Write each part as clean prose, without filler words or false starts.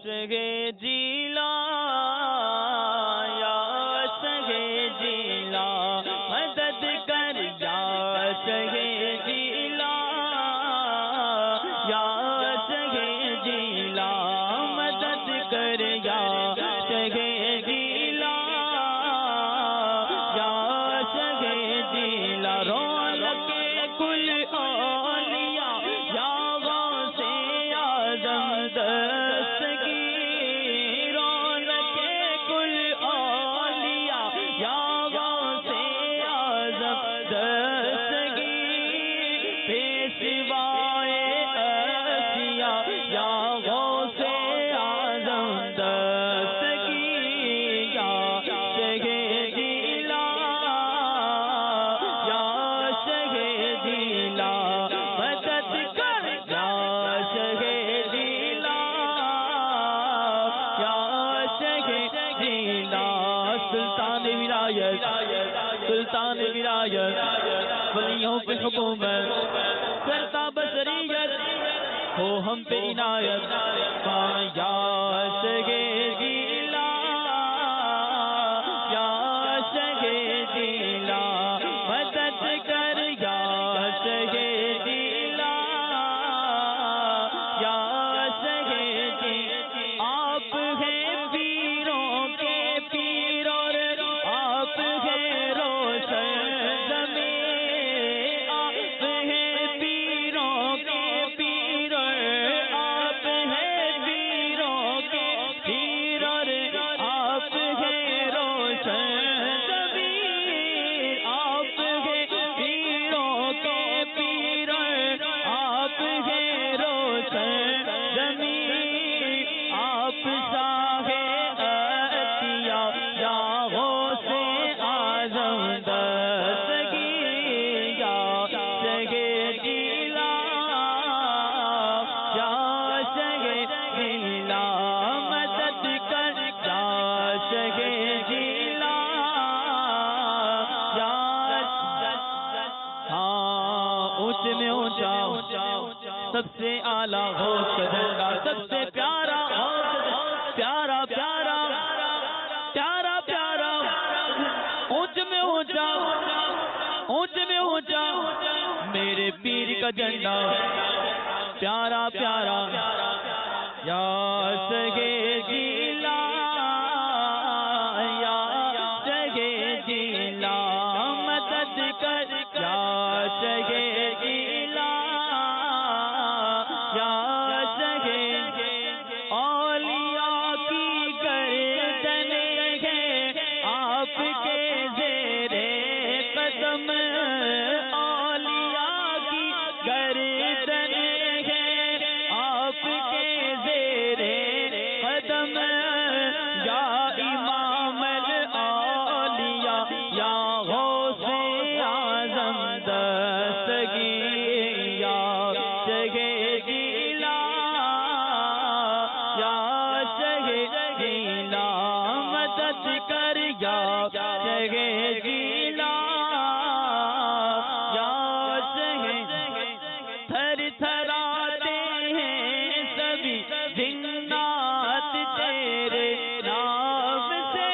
شگے جیلا یا شگے جیلا مدد کر یا شگے جیلا یا شگے جیلا مدد کر یا شگے جیلا یا شگے جیلا رونق کل اولیاء یا غوث اعظم دستگیر رونق کل اولیاء یا غوث اعظم دستگیر پیشوائے اشیاء یا غوث اعظم دستگیر یا شگے جیلا یا شگے جیلا مدد کر یا شگے جیلا یا شگے جیلا سلطان ولایت سلطان ولایت ولیوں پہ حکومت کرتا بشریت ہو ہم پہ عنایت یا شگے جیلا یا شگے جیلا مدد کر یا شگے جیلا یا شگے جیلا آپ ہیں پیروں کے پیر اور آپ ہیں روشن زمین آپ ہیں پیروں کے پیر آپ ہیں پیروں کے پیر اور آپ ہیں روشن زمین آپ ہیں پیروں کے پیر آپ ہیں روشن زمین آپ شاہ عطیہ یا غوث اعظم دستگیر یا شگے جیلا یا شگے جیلا مدد کر یا شگے جیلا یا ہاں اونچے میں اونچا سب سے اعلیٰ غوث کا جھنڈا سب سے پیارا پیارا پیارا پیارا پیارا اونچ میں اونچا اونچ میں اونچا میرے پیر کا جھنڈا پیارا پیارا یا شگے جیلا یا شگے جیلا مدد کر یا شگے جیلا یا شگے اولیاء کی گردن ہے آپ کے زیر قدم اولیاء کی گردن ہے آپ کے زیر قدم یا امام الاولیاء یا غوث اعظم دستگیر یا شگے جیلا یا شگے جیلا مدد کر یا شگے جیلا یا شگے تھر تھراتے ہیں سبھی جنات تیرے نام سے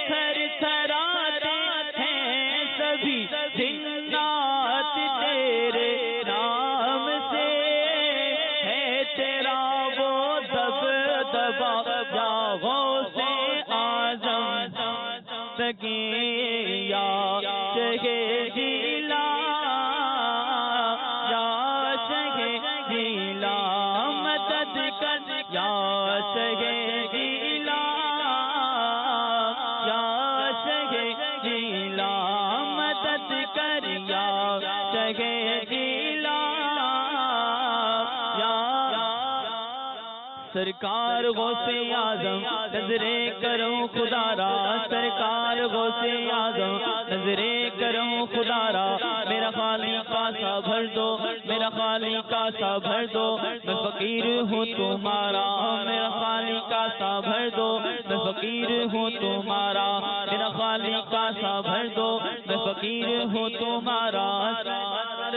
تھر تھراتے ہیں سبھی جنات تیرے نام سے ہے تیرا وہ دبدبا یا غوث اعظم دستگیر یا شگے جیلا یا شگے جیلا مدد کر یا شگے جیلا یا شگے جیلا مدد کر یا شگے جیلا یا سرکار غوث اعظم نظریں کرو خدا را سرکار غوث اعظم نظریں کرو خدا را میرا خالق کاسا بھر دو میرا خالق کاسا بھر دو میں فقیر ہوں تمہارا میرا خالق کاسا بھر دو میں فقیر ہوں تمہارا میرا خالق کاسا بھر دو میں فقیر ہوں تمہارا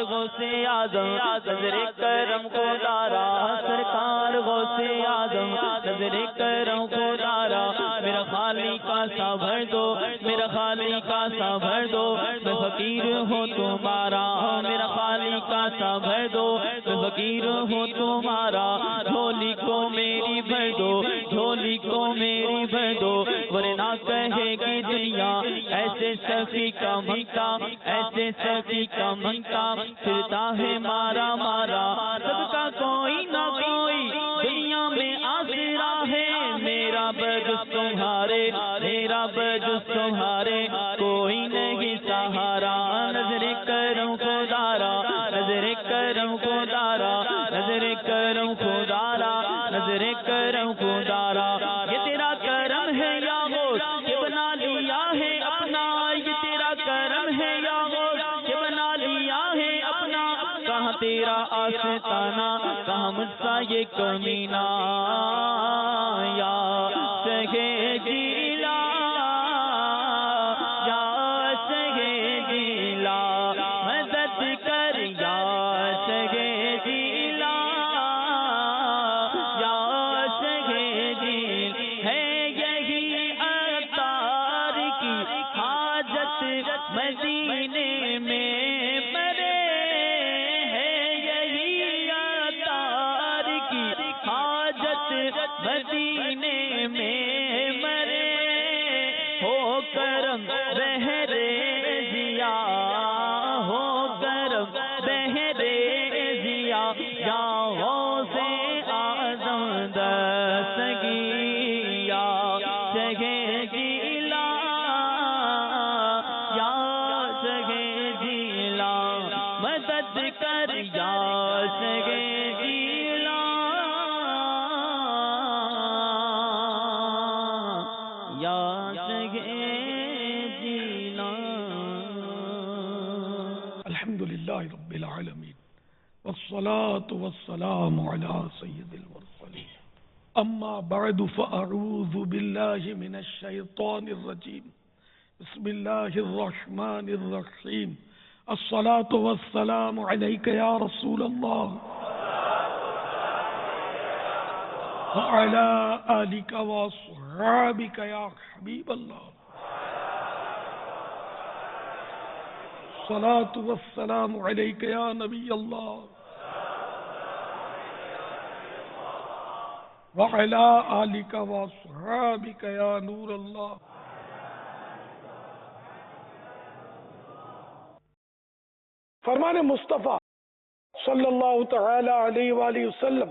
غوث اعظم نظر کرم کو دارا سرکار غوث اعظم نظر کرم کو دارا میرا خالی کا سا بھر دو میرا خالی کا سا بھر دو میں فقیر ہوں تمہارا میرا خالی کا سا بھر دو میں فقیر ہوں تمہارا جھولی کو میری بھر دو جھولی کو میری بھر دو ورنہ کہے گی دنیا ایسے سخی کا منگتا ایسے سخی کا منگتا پھرتا ہے مارا مارا سب کا کوئی نہ کوئی دنیا میں آسرا ہے میرا بجز تمہارے میرا بجز تمہارے کوئی نہیں سہارا نظر کرم کو دارا نظر کرم کو دارا نظر کرم کو دارا نظر کرم کو دارا یہ تیرا کرم ہے یا غوث یہ بنا لیا ہے اپنا یہ تیرا کرم ہے یا غوث یہ بنا لیا ہے اپنا کہاں تیرا آستانہ کہاں مجھ سا یہ کمینہ یا سگے جیلا یا سگے جیلا مدد کر یا سگے جیلا یا سگے جیل ہے یہی عطار کی حاجت مدینے میں مرے ہے یہی عطار کی حاجت مدینے میں مرے ہو کرم بہرے ضیا ہو کرم بہرے ضیا یا غوث اعظم دستگیر یا جگہ جیلا یا جگہ جیلا مدد کر یا جگہ جیلا یا جگہ جیلا الحمد للہ رب العالمین والصلاة والسلام على سید المرسلین اما بعد فاعوذ باللہ من الشیطان الرجیم بسم اللہ الرحمن الرحیم الصلاة والسلام علیک یا رسول اللہ وعلى آلك وصحابك يا حبيب الله الصلاة والسلام عليك يا نبي الله وعلى آلك وصحابك يا نور الله فرمان مصطفیٰ صلی اللہ تعالی علیہ وآلہ وسلم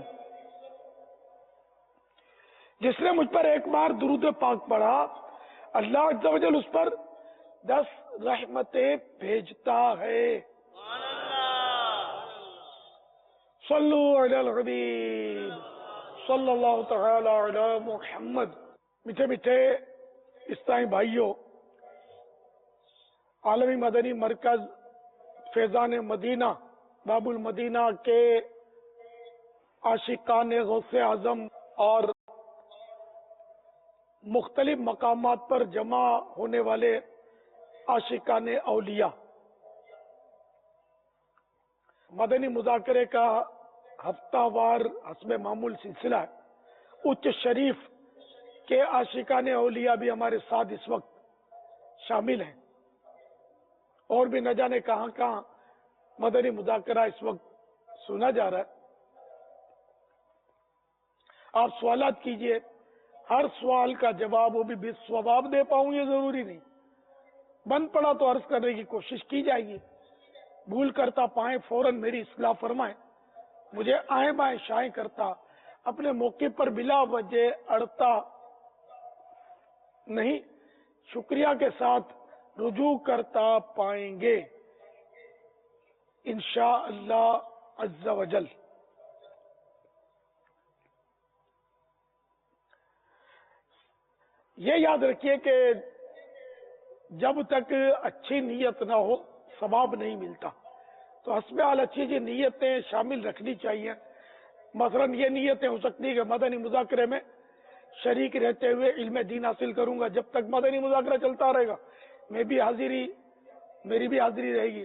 جس نے مجھ پر ایک بار درود پاک پڑھا اللہ عز و جل اس پر 10 رحمتیں بھیجتا ہے صلو علی الحبیب صلی اللہ تعالی علی محمد میٹھے میٹھے اسلامی بھائیوں عالمی مدنی مرکز فیضان مدینہ باب المدینہ کے عاشقان غوث اعظم اور مختلف مقامات پر جمع ہونے والے عاشقان اولیاء مدنی مذاکرے کا ہفتہ وار حسب معمول سلسلہ ہے اچ شریف کے عاشقان اولیاء بھی ہمارے ساتھ اس وقت شامل ہیں اور بھی نہ جانے کہاں کہاں مدنی مذاکرہ اس وقت سنا جا رہا ہے آپ سوالات کیجئے ہر سوال کا جواب وہ بھی بالصواب دے پاؤں یہ ضروری نہیں بند پڑا تو عرض کرنے کی کوشش کی جائے گی بھول کرتا پائیں فوراً میری اصلاح فرمائیں مجھے آئیں بائیں شائیں کرتا اپنے موقع پر بلا وجہ اڑتا نہیں شکریہ کے ساتھ رجوع کرتا پائیں گے انشاءاللہ عز و جل یہ یاد رکھیے کہ جب تک اچھی نیت نہ ہو ثواب نہیں ملتا تو حسب حال اچھی اچھی نیتیں شامل رکھنی چاہیے مثلا یہ نیتیں ہو سکتی کہ مدنی مذاکرے میں شریک رہتے ہوئے علم دین حاصل کروں گا جب تک مدنی مذاکرہ چلتا رہے گا میری بھی حاضری رہے گی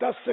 10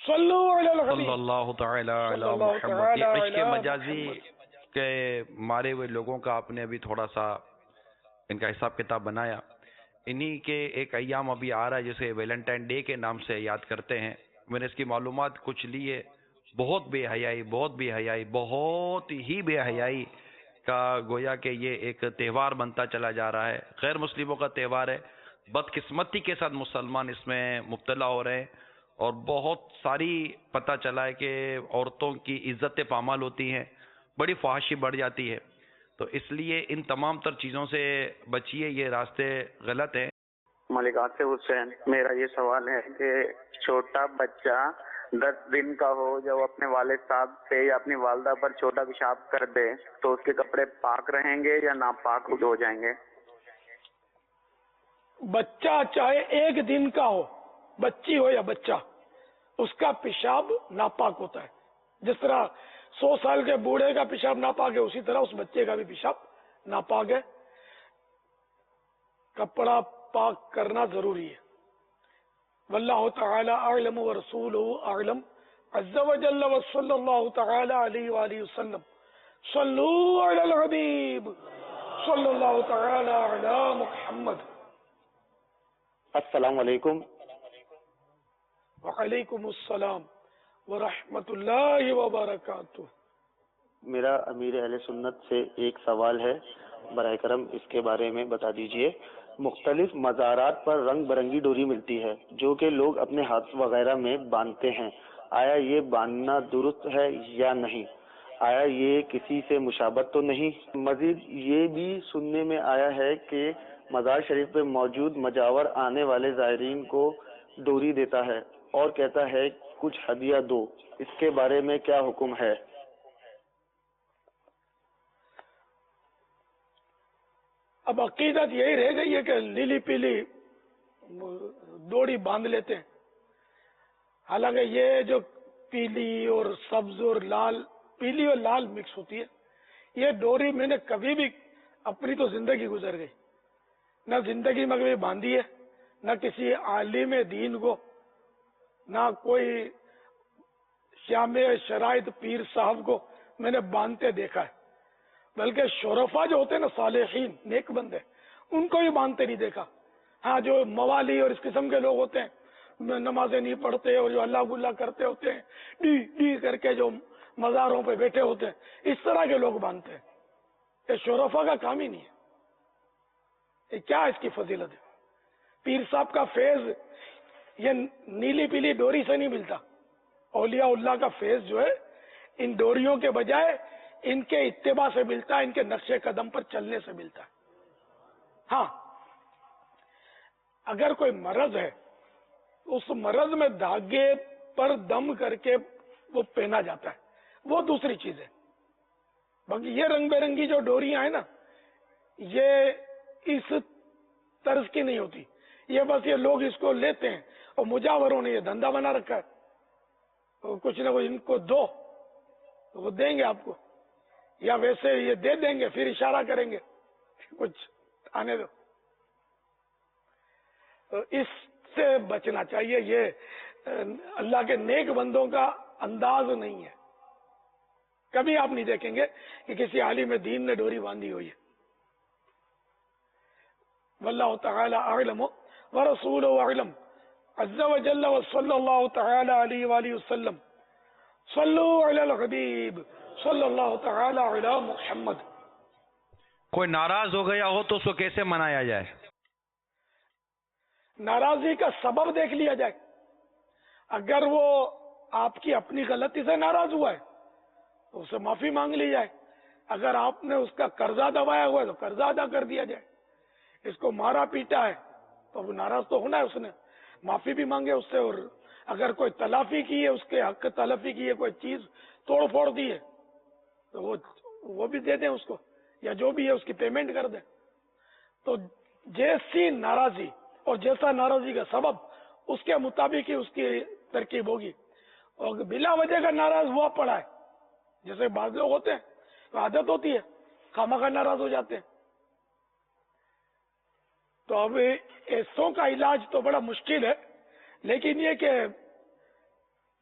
صلو علی الحبیب صلی اللہ تعالی علی صلی اللہ محمد. تعالی یہ علی عشق مجازی محمد. کے مارے ہوئے لوگوں کا آپ نے ابھی تھوڑا سا ان کا حساب کتاب بنایا. انہی کے ایک ایام ابھی آ رہا ہے جسے ویلنٹائن ڈے کے نام سے یاد کرتے ہیں. میں نے اس کی معلومات کچھ لی ہے. بہت بے حیائی، بہت ہی بے حیائی کا گویا کہ یہ ایک تہوار بنتا چلا جا رہا ہے. غیر مسلموں کا تہوار ہے. بدقسمتی کے ساتھ مسلمان اس میں مبتلا ہو رہے ہیں اور بہت ساری پتہ چلا ہے کہ عورتوں کی عزت پامال ہوتی ہیں، بڑی فحاشی بڑھ جاتی ہے. تو اس لیے ان تمام تر چیزوں سے بچیے، یہ راستے غلط ہیں. ملک آصف حسین، میرا یہ سوال ہے کہ چھوٹا بچہ 10 دن کا ہو جب اپنے والد صاحب سے یا اپنی والدہ پر چھوٹا پیشاب کر دے تو اس کے کپڑے پاک رہیں گے یا ناپاک ہو جائیں گے؟ بچہ چاہے 1 دن کا ہو، بچی ہو یا بچہ، اس کا پیشاب ناپاک ہوتا ہے. جس طرح 100 سال کے بوڑھے کا پیشاب ناپاک ہے، اسی طرح اس بچے کا بھی پیشاب ناپاک ہے. کپڑا پاک کرنا ضروری ہے. واللہ تعالی اعلم ورسولہ اعلم عز وجل وصلی اللہ تعالی علیہ وآلہ وسلم. صلو علی الحبیب صلی اللہ تعالی علی محمد. السلام علیکم. وعلیکم السلام ورحمۃ اللہ وبرکاتہ. میرا امیر اہل سنت سے ایک سوال ہے، براہ کرم اس کے بارے میں بتا دیجئے. مختلف مزارات پر رنگ برنگی ڈوری ملتی ہے جو کہ لوگ اپنے ہاتھ وغیرہ میں باندھتے ہیں. آیا یہ باندھنا درست ہے یا نہیں؟ آیا یہ کسی سے مشابہت تو نہیں؟ مزید یہ بھی سننے میں آیا ہے کہ مزار شریف پہ موجود مجاور آنے والے زائرین کو ڈوری دیتا ہے اور کہتا ہے کچھ ہدیہ دو. اس کے بارے میں کیا حکم ہے؟ اب عقیدت یہی رہ گئی ہے کہ لیلی پیلی ڈوری باندھ لیتے ہیں. حالانکہ یہ جو پیلی اور سبز اور لال، پیلی اور لال مکس ہوتی ہے، یہ ڈوری میں نے کبھی بھی اپنی تو زندگی گزر گئی، نہ زندگی میں کبھی باندھی ہے، نہ کسی عالم دین کو، نہ کوئی جامع شرائط پیر صاحب کو میں نے باندھتے دیکھا ہے. بلکہ شرفا جو ہوتے ہیں نا، صالحین نیک بندے، ان کو بھی باندھتے نہیں دیکھا. ہاں جو موالی اور اس قسم کے لوگ ہوتے ہیں، نمازیں نہیں پڑھتے اور جو اللہ گلا کرتے ہوتے ہیں، ڈی ڈی کر کے جو مزاروں پہ بیٹھے ہوتے ہیں، اس طرح کے لوگ باندھتے ہیں. یہ شرفا کا کام ہی نہیں ہے. یہ کیا اس کی فضیلت ہے؟ پیر صاحب کا فیض یہ نیلی پیلی ڈوری سے نہیں ملتا. اولیاء اللہ کا فیض جو ہے ان ڈوریوں کے بجائے ان کے اتباع سے ملتا ہے، ان کے نقش قدم پر چلنے سے ملتا ہے. ہاں اگر کوئی مرض ہے، اس مرض میں دھاگے پر دم کر کے وہ پہنا جاتا ہے، وہ دوسری چیز ہے. باقی یہ رنگ برنگی جو ڈوریاں ہیں نا، یہ اس طرز کی نہیں ہوتی. یہ بس یہ لوگ اس کو لیتے ہیں اور مجاوروں نے یہ دھندا بنا رکھا ہے. اور کچھ نہ کچھ ان کو دو تو وہ دیں گے آپ کو، یا ویسے یہ دے دیں گے پھر اشارہ کریں گے کچھ آنے دو. تو اس سے بچنا چاہیے. یہ اللہ کے نیک بندوں کا انداز نہیں ہے. کبھی آپ نہیں دیکھیں گے کہ کسی عالم دین نے ڈوری باندھی ہوئی ہے. واللہ تعالی اعلم ورسولہ اعلم عز وجل وصلی اللہ تعالی علیہ وآلہ وسلم. صلو علی الحبیب صلی اللہ تعالی علی محمد. کوئی ناراض ہو گیا ہو تو اس کو کیسے منایا جائے؟ ناراضی کا سبب دیکھ لیا جائے. اگر وہ آپ کی اپنی غلطی سے ناراض ہوا ہے تو اسے معافی مانگ لی جائے. اگر آپ نے اس کا قرضہ دبایا ہوا ہے تو قرضہ ادا کر دیا جائے. اس کو مارا پیٹا ہے تو وہ ناراض تو ہونا ہے، اس نے معافی بھی مانگے اس سے. اور اگر کوئی تلافی کی ہے، اس کے حق تلافی کی ہے، کوئی چیز توڑ پھوڑ دی ہے تو وہ بھی دے دیں اس کو، یا جو بھی ہے اس کی پیمنٹ کر دیں. تو جیسی ناراضی اور جیسا ناراضی کا سبب اس کے مطابق ہی اس کی ترکیب ہوگی. اور بلا وجہ کا ناراض ہوا پڑا ہے، جیسے بعض لوگ ہوتے ہیں تو عادت ہوتی ہے خواہ ناراض ہو جاتے ہیں. تو اب ایسوں کا علاج تو بڑا مشکل ہے، لیکن یہ کہ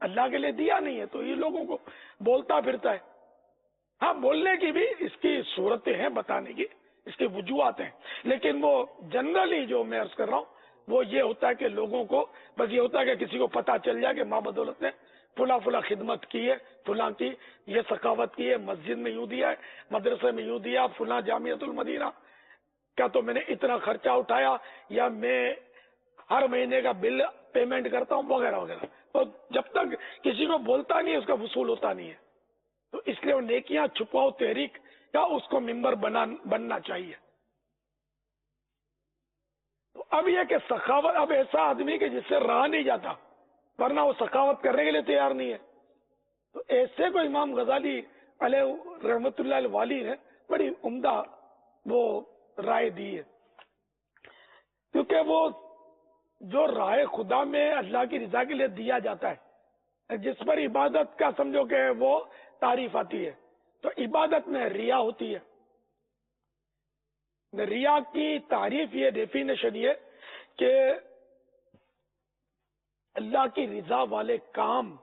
اللہ کے لیے دیا نہیں ہے تو یہ لوگوں کو بولتا پھرتا ہے. ہاں بولنے کی بھی اس کی صورتیں ہیں, بتانے کی اس کی وجوہات ہیں, لیکن وہ جنرلی جو میں عرض کر رہا ہوں وہ یہ ہوتا ہے کہ لوگوں کو بس یہ ہوتا ہے کہ کسی کو پتا چل جائے کہ ماں بدولت نے فلاں فلاں خدمت کی ہے, فلاں کی یہ سخاوت کی ہے, مسجد میں یوں دیا ہے, مدرسے میں یوں دیا, فلاں جامعۃ المدینہ کیا تو میں نے اتنا خرچہ اٹھایا, یا میں ہر مہینے کا بل پیمنٹ کرتا ہوں وغیرہ وغیرہ. تو جب تک کسی کو بولتا نہیں ہے اس کا وصول ہوتا نہیں ہے. تو اس لیے وہ نیکیاں چھپاؤ تحریک کا اس کو ممبر بننا چاہیے. تو اب یہ کہ سخاوت, اب ایسا آدمی کہ جس سے رہا نہیں جاتا ورنہ وہ سخاوت کرنے کے لیے تیار نہیں ہے, تو ایسے کو امام غزالی علیہ رحمت اللہ الوالی نے بڑی عمدہ وہ رائے دی ہے. کیونکہ وہ جو رائے خدا میں اللہ کی رضا کے لیے دیا جاتا ہے, جس پر عبادت کا سمجھو کہ وہ تعریف آتی ہے, تو عبادت میں ریا ہوتی ہے. ریا کی تعریف یہ ڈیفینیشن یہ کہ اللہ کی رضا والے کام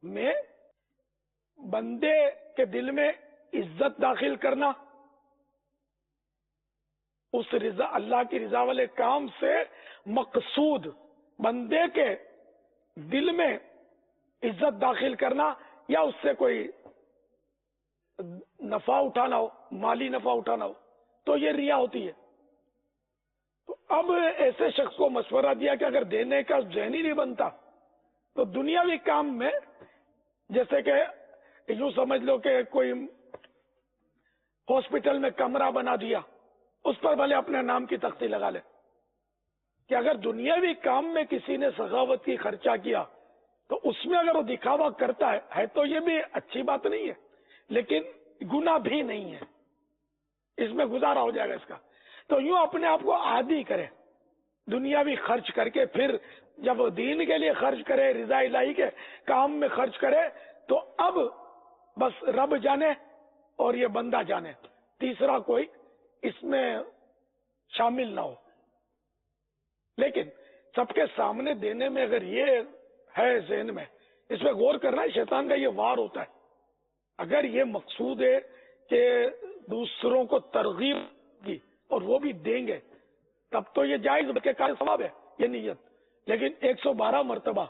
میں بندے کے دل میں عزت داخل کرنا, اس رضا اللہ کی رضا والے کام سے مقصود بندے کے دل میں عزت داخل کرنا, یا اس سے کوئی نفع اٹھانا ہو, مالی نفع اٹھانا ہو, تو یہ ریا ہوتی ہے. تو اب ایسے شخص کو مشورہ دیا کہ اگر دینے کا ذہن ہی نہیں بنتا تو دنیاوی کام میں, جیسے کہ یوں سمجھ لو کہ کوئی ہاسپٹل میں کمرہ بنا دیا, اس پر بھلے اپنے نام کی تختی لگا لے, کہ اگر دنیاوی کام میں کسی نے سخاوت کی خرچہ کیا تو اس میں اگر وہ دکھاوا کرتا ہے تو یہ بھی اچھی بات نہیں ہے, لیکن گناہ بھی نہیں ہے, اس میں گزارا ہو جائے گا اس کا. تو یوں اپنے آپ کو عادی کرے دنیاوی خرچ کر کے, پھر جب وہ دین کے لیے خرچ کرے, رضا الہی کے کام میں خرچ کرے, تو اب بس رب جانے اور یہ بندہ جانے, تیسرا کوئی اس میں شامل نہ ہو. لیکن سب کے سامنے دینے میں اگر یہ ہے ذہن میں, اس پہ غور کرنا ہے, شیطان کا یہ وار ہوتا ہے. اگر یہ مقصود ہے کہ دوسروں کو ترغیب کی اور وہ بھی دیں گے, تب تو یہ جائز بلکہ کار ثواب ہے یہ نیت. لیکن 112 مرتبہ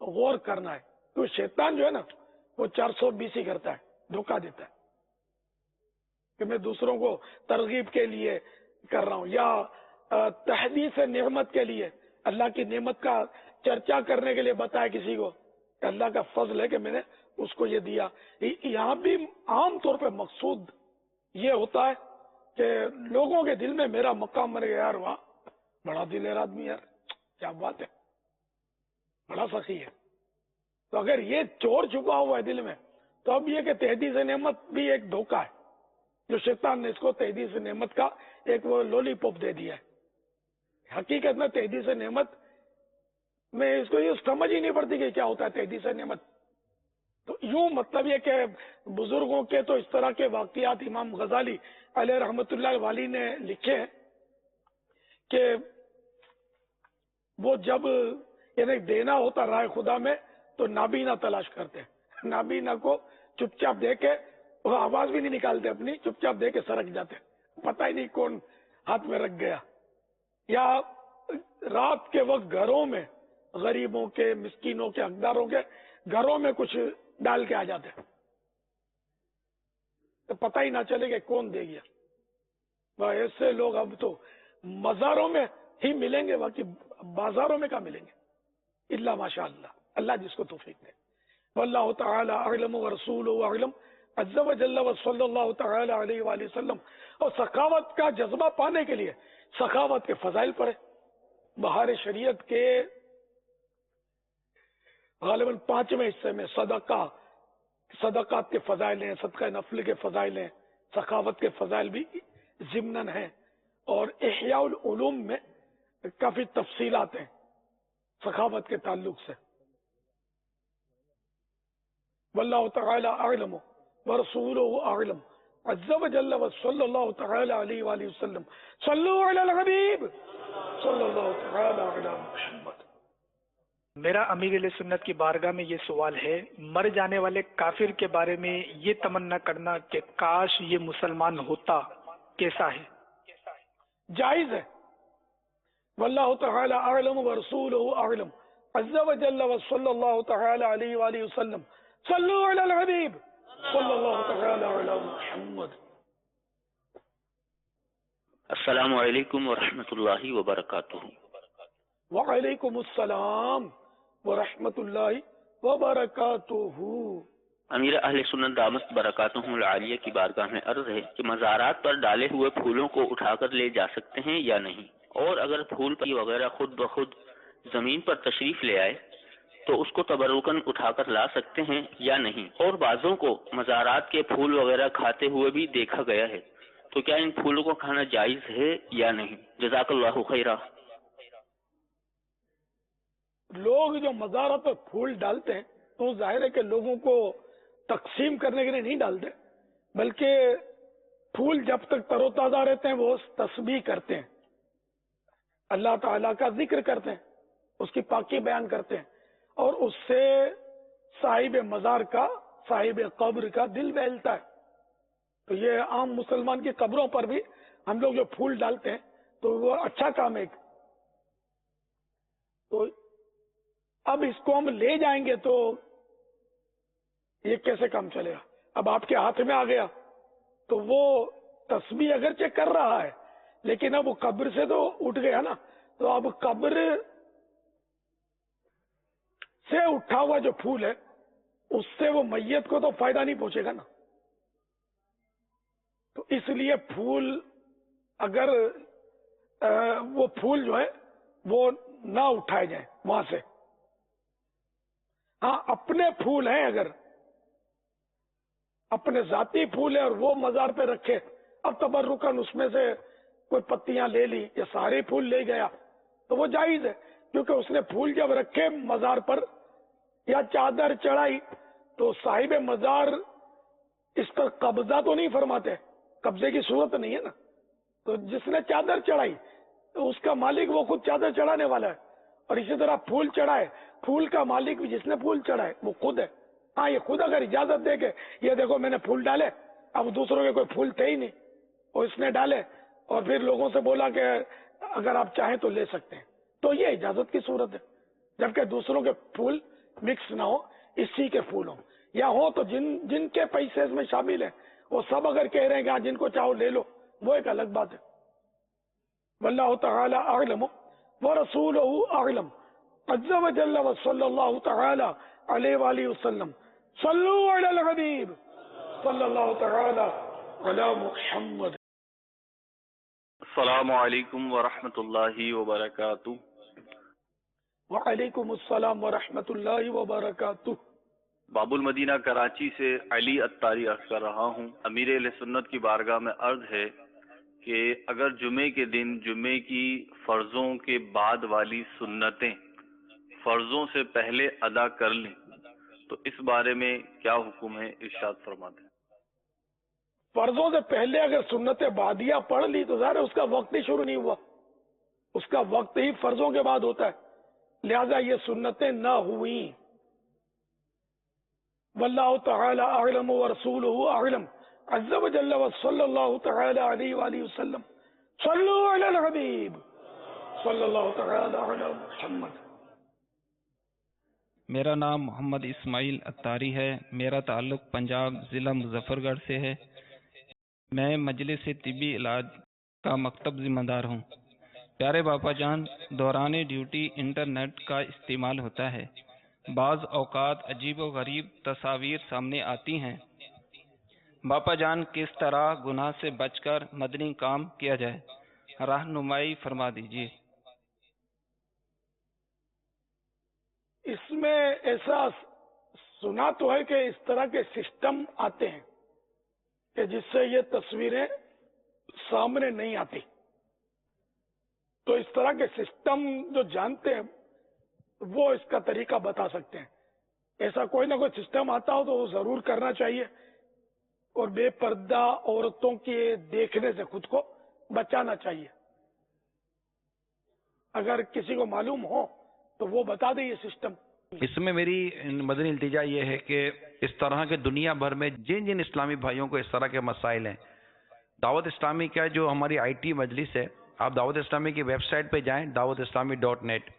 غور کرنا ہے, تو شیطان جو ہے نا وہ 420 ہی کرتا ہے, دھوکہ دیتا ہے کہ میں دوسروں کو ترغیب کے لیے کر رہا ہوں, یا تحدیث نعمت کے لیے اللہ کی نعمت کا چرچا کرنے کے لیے بتایا کسی کو کہ اللہ کا فضل ہے کہ میں نے اس کو یہ دیا. یہاں بھی عام طور پہ مقصود یہ ہوتا ہے کہ لوگوں کے دل میں میرا مقام بن گیا, یار واہ بڑا دلیر آدمی, یار کیا بات ہے, بڑا سخی ہے. تو اگر یہ چور چھپا ہوا ہے دل میں, تو اب یہ کہ تحدیث نعمت بھی ایک دھوکہ ہے, جو شیطان نے اس کو تحدیث نعمت کا ایک وہ لولی پاپ دے دیا ہے. حقیقت میں تحدیث نعمت میں اس کو یہ سمجھ ہی نہیں پڑتی کہ کیا ہوتا ہے تحدیث نعمت. تو یوں مطلب یہ کہ بزرگوں کے تو اس طرح کے واقعات امام غزالی علیہ رحمت اللہ والی نے لکھے کہ وہ جب یعنی دینا ہوتا راہ خدا میں تو نابینا تلاش کرتے, نابینا کو چپ چاپ دے کے, وہ آواز بھی نہیں نکالتے اپنی, چپ چاپ دے کے سرک جاتے, پتہ ہی نہیں کون ہاتھ میں رکھ گیا. یا رات کے وقت گھروں میں غریبوں کے, مسکینوں کے, حقداروں کے گھروں میں کچھ ڈال کے آ جاتے, تو پتہ ہی نہ چلے کہ کون دے گیا. ایسے لوگ اب تو مزاروں میں ہی ملیں گے, باقی بازاروں میں کہاں ملیں گے, الا ماشاء اللہ, اللہ جس کو توفیق دے. واللہ تعالی اعلم ورسولہ اعلم عز وجل وصلی اللہ تعالی علیہ وآلہ وسلم. اور سخاوت کا جذبہ پانے کے لیے سخاوت کے فضائل پڑھے. بہار شریعت کے غالباً 5ویں حصے میں صدقات کے فضائل ہیں, صدقہ نفل کے فضائل ہیں, سخاوت کے فضائل بھی ضمناً ہیں, اور احیاء العلوم میں کافی تفصیلات ہیں سخاوت کے تعلق سے. واللہ تعالی اعلم ورسولہ اعلم عز وجل وصلی اللہ تعالی علیہ وآلہ وسلم. صلو علی الحبیب صلی اللہ تعالی علی محمد. میرا امیر علیہ سنت کی بارگاہ میں یہ سوال ہے، مر جانے والے کافر کے بارے میں یہ تمنا کرنا کہ کاش یہ مسلمان ہوتا، کیسا ہے؟ جائز ہے. واللہ تعالی اعلم ورسولہ اعلم عز وجل وصلی اللہ تعالی علیہ وآلہ وسلم. صلو علی الحبیب صلی اللہ تعالی علی محمد. السلام علیکم ورحمۃ اللہ وبرکاتہ. وعلیکم السلام ورحمۃ اللہ وبرکاتہ. امیر اہل سنت دامت برکاتہم العالیہ کی بارگاہ میں عرض ہے کہ مزارات پر ڈالے ہوئے پھولوں کو اٹھا کر لے جا سکتے ہیں یا نہیں، اور اگر پھول پتی وغیرہ خود بخود زمین پر تشریف لے آئے تو اس کو تبرکاً اٹھا کر لا سکتے ہیں یا نہیں، اور بعضوں کو مزارات کے پھول وغیرہ کھاتے ہوئے بھی دیکھا گیا ہے، تو کیا ان پھولوں کو کھانا جائز ہے یا نہیں؟ جزاک اللہ خیرہ. لوگ جو مزارات پر پھول ڈالتے ہیں تو ظاہر ہے کہ لوگوں کو تقسیم کرنے کے لیے نہیں ڈالتے، بلکہ پھول جب تک تر و تازہ رہتے ہیں وہ تسبیح کرتے ہیں، اللہ تعالیٰ کا ذکر کرتے ہیں، اس کی پاکی بیان کرتے ہیں، اور اس سے صاحب مزار کا، صاحب قبر کا دل بہلتا ہے. تو یہ عام مسلمان کی قبروں پر بھی ہم لوگ جو پھول ڈالتے ہیں تو وہ اچھا کام ہے. تو اب اس کو ہم لے جائیں گے تو یہ کیسے کام چلے گا؟ اب آپ کے ہاتھ میں آ گیا تو وہ تسبیح اگرچہ کر رہا ہے لیکن اب وہ قبر سے تو اٹھ گیا نا، تو اب قبر سے اٹھا ہوا جو پھول ہے اس سے وہ میت کو تو فائدہ نہیں پہنچے گا نا. تو اس لیے پھول اگر وہ پھول جو ہے وہ نہ اٹھائے جائیں وہاں سے. ہاں اپنے پھول ہیں، اگر اپنے ذاتی پھول ہے اور وہ مزار پہ رکھے، اب تبرکن اس میں سے کوئی پتیاں لے لی یا سارے پھول لے گیا تو وہ جائز ہے، کیونکہ اس نے پھول جب رکھے مزار پر یا چادر چڑھائی تو صاحب مزار اس پر قبضہ تو نہیں فرماتے، قبضے کی صورت نہیں ہے نا. تو جس نے چادر چڑھائی تو اس کا مالک وہ خود چادر چڑھانے والا ہے، اور اسی طرح پھول چڑھائے، پھول کا مالک بھی جس نے پھول چڑھائے وہ خود ہے. ہاں یہ خود اگر اجازت دے کے یہ دیکھو میں نے پھول ڈالے، اب دوسروں کے کوئی پھول تھے ہی نہیں اور اس نے ڈالے اور پھر لوگوں سے بولا کہ اگر آپ چاہیں تو لے سکتے ہیں، تو یہ اجازت کی صورت ہے. جبکہ دوسروں کے پھول مکس نہ ہو، اسی کے پھول ہوں، یا ہو تو جن کے پیسے اس میں شامل ہیں وہ سب اگر کہہ رہے ہیں کہ ہاں جن کو چاہو لے لو، وہ ایک الگ بات ہے. واللہ تعالی اعلم ورسولہ اعلم عز وجل وصلی اللہ تعالی علیہ وآلہ وسلم. صلو علی الحبیب صلی اللہ تعالی علی محمد. السلام علیکم ورحمۃ اللہ وبرکاتہ. وعلیکم السلام ورحمۃ اللہ وبرکاتہ. باب المدینہ کراچی سے علی اتاری عرض کر رہا ہوں. امیر اہل سنت کی بارگاہ میں عرض ہے کہ اگر جمعے کے دن جمعے کی فرضوں کے بعد والی سنتیں فرضوں سے پہلے ادا کر لیں تو اس بارے میں کیا حکم ہے؟ ارشاد فرماتے ہیں. فرضوں سے پہلے اگر سنت بعدیہ پڑھ لی تو ظاہر ہے اس کا وقت ہی شروع نہیں ہوا، اس کا وقت ہی فرضوں کے بعد ہوتا ہے، لہذا یہ سنتیں نہ ہوئیں. واللہ تعالی اعلم ورسولہ اعلم عز وجل وصلی اللہ تعالی علیہ وآلہ وسلم. صلو علی الحبیب صلی اللہ تعالی علی محمد. میرا نام محمد اسماعیل اتاری ہے. میرا تعلق پنجاب ضلع مظفر گڑھ سے ہے. میں مجلس طبی علاج کا مکتب ذمہ دار ہوں. پیارے باپا جان، دوران ڈیوٹی انٹرنیٹ کا استعمال ہوتا ہے. بعض اوقات عجیب و غریب تصاویر سامنے آتی ہیں. باپا جان کس طرح گناہ سے بچ کر مدنی کام کیا جائے؟ رہنمائی فرما دیجیے. اس میں ایسا سنا تو ہے کہ اس طرح کے سسٹم آتے ہیں کہ جس سے یہ تصویریں سامنے نہیں آتی. تو اس طرح کے سسٹم جو جانتے ہیں وہ اس کا طریقہ بتا سکتے ہیں. ایسا کوئی نہ کوئی سسٹم آتا ہو تو وہ ضرور کرنا چاہیے، اور بے پردہ عورتوں کے دیکھنے سے خود کو بچانا چاہیے. اگر کسی کو معلوم ہو تو وہ بتا دیں یہ سسٹم. اس میں میری مدنی التجا یہ ہے کہ اس طرح کے دنیا بھر میں جن جن اسلامی بھائیوں کو اس طرح کے مسائل ہیں، دعوت اسلامی کا جو ہماری آئی ٹی مجلس ہے، آپ دعوت اسلامی کی ویب سائٹ پہ جائیں dawatIslami.net.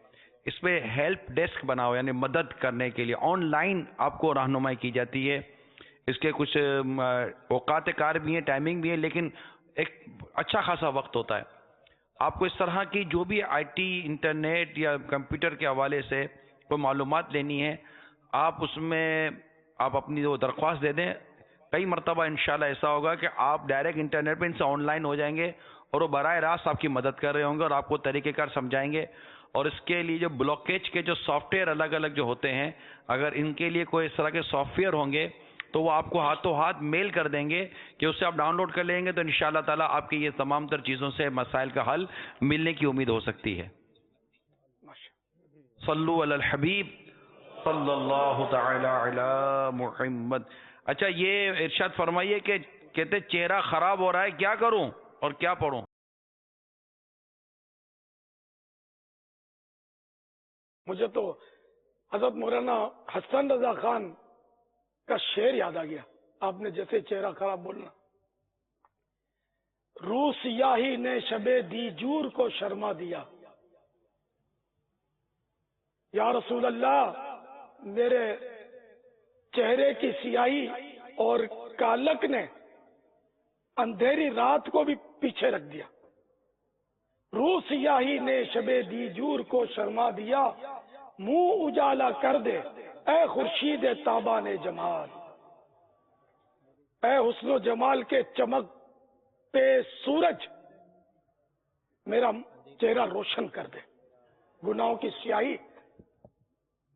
اس پہ ہیلپ ڈیسک بنا ہو، یعنی مدد کرنے کے لیے آن لائن آپ کو رہنمائی کی جاتی ہے. اس کے کچھ اوقات کار بھی ہیں، ٹائمنگ بھی ہے، لیکن ایک اچھا خاصا وقت ہوتا ہے. آپ کو اس طرح کی جو بھی آئی ٹی، انٹرنیٹ یا کمپیوٹر کے حوالے سے کوئی معلومات لینی ہے، آپ اس میں آپ اپنی وہ درخواست دے دیں. کئی مرتبہ انشاءاللہ ایسا ہوگا کہ آپ ڈائریکٹ انٹرنیٹ پہ ان سے آن لائن ہو جائیں گے اور وہ براہ راست آپ کی مدد کر رہے ہوں گے اور آپ کو طریقہ کار سمجھائیں گے. اور اس کے لیے جو بلاکیج کے جو سافٹ ویئر الگ الگ جو ہوتے ہیں، اگر ان کے لیے کوئی اس طرح کے سافٹ ویئر ہوں گے تو وہ آپ کو ہاتھوں ہاتھ میل کر دیں گے کہ اس سے آپ ڈاؤن لوڈ کر لیں گے، تو انشاءاللہ تعالیٰ آپ کی یہ تمام تر چیزوں سے مسائل کا حل ملنے کی امید ہو سکتی ہے. صلو علی الحبیب صلی اللہ تعالی علی محمد. اچھا، یہ ارشاد فرمائیے کہ کہتے چہرہ خراب ہو رہا ہے، کیا کروں اور کیا پڑھوں؟ مجھے تو حضرت مولانا حسن رضا خان کا شعر یاد آ گیا. آپ نے جیسے چہرہ خراب بولنا، روح سیاہی نے شب دیجور کو شرما دیا. یا رسول اللہ، میرے چہرے کی سیاہی اور کالک نے اندھیری رات کو بھی پیچھے رکھ دیا. روح سیاہی نے شب دیجور کو شرما دیا، منہ اجالا کر دے اے خورشید تابان جمال. اے حسن و جمال کے چمکتے سورج، میرا چہرہ روشن کر دے، گناہوں کی سیاہی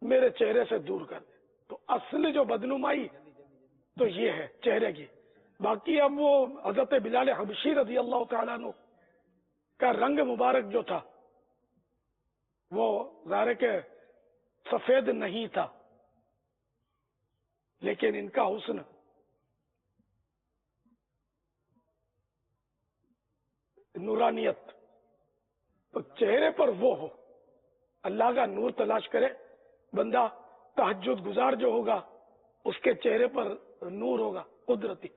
میرے چہرے سے دور کر دے. تو اصل جو بدنمائی تو یہ ہے چہرے کی. باقی اب وہ حضرت بلال حبشی رضی اللہ تعالیٰ عنہ کا رنگ مبارک جو تھا وہ ظاہر کہ سفید نہیں تھا، لیکن ان کا حسن نورانیت، تو چہرے پر وہ ہو. اللہ کا نور تلاش کرے بندہ، تہجد گزار جو ہوگا اس کے چہرے پر نور ہوگا قدرتی.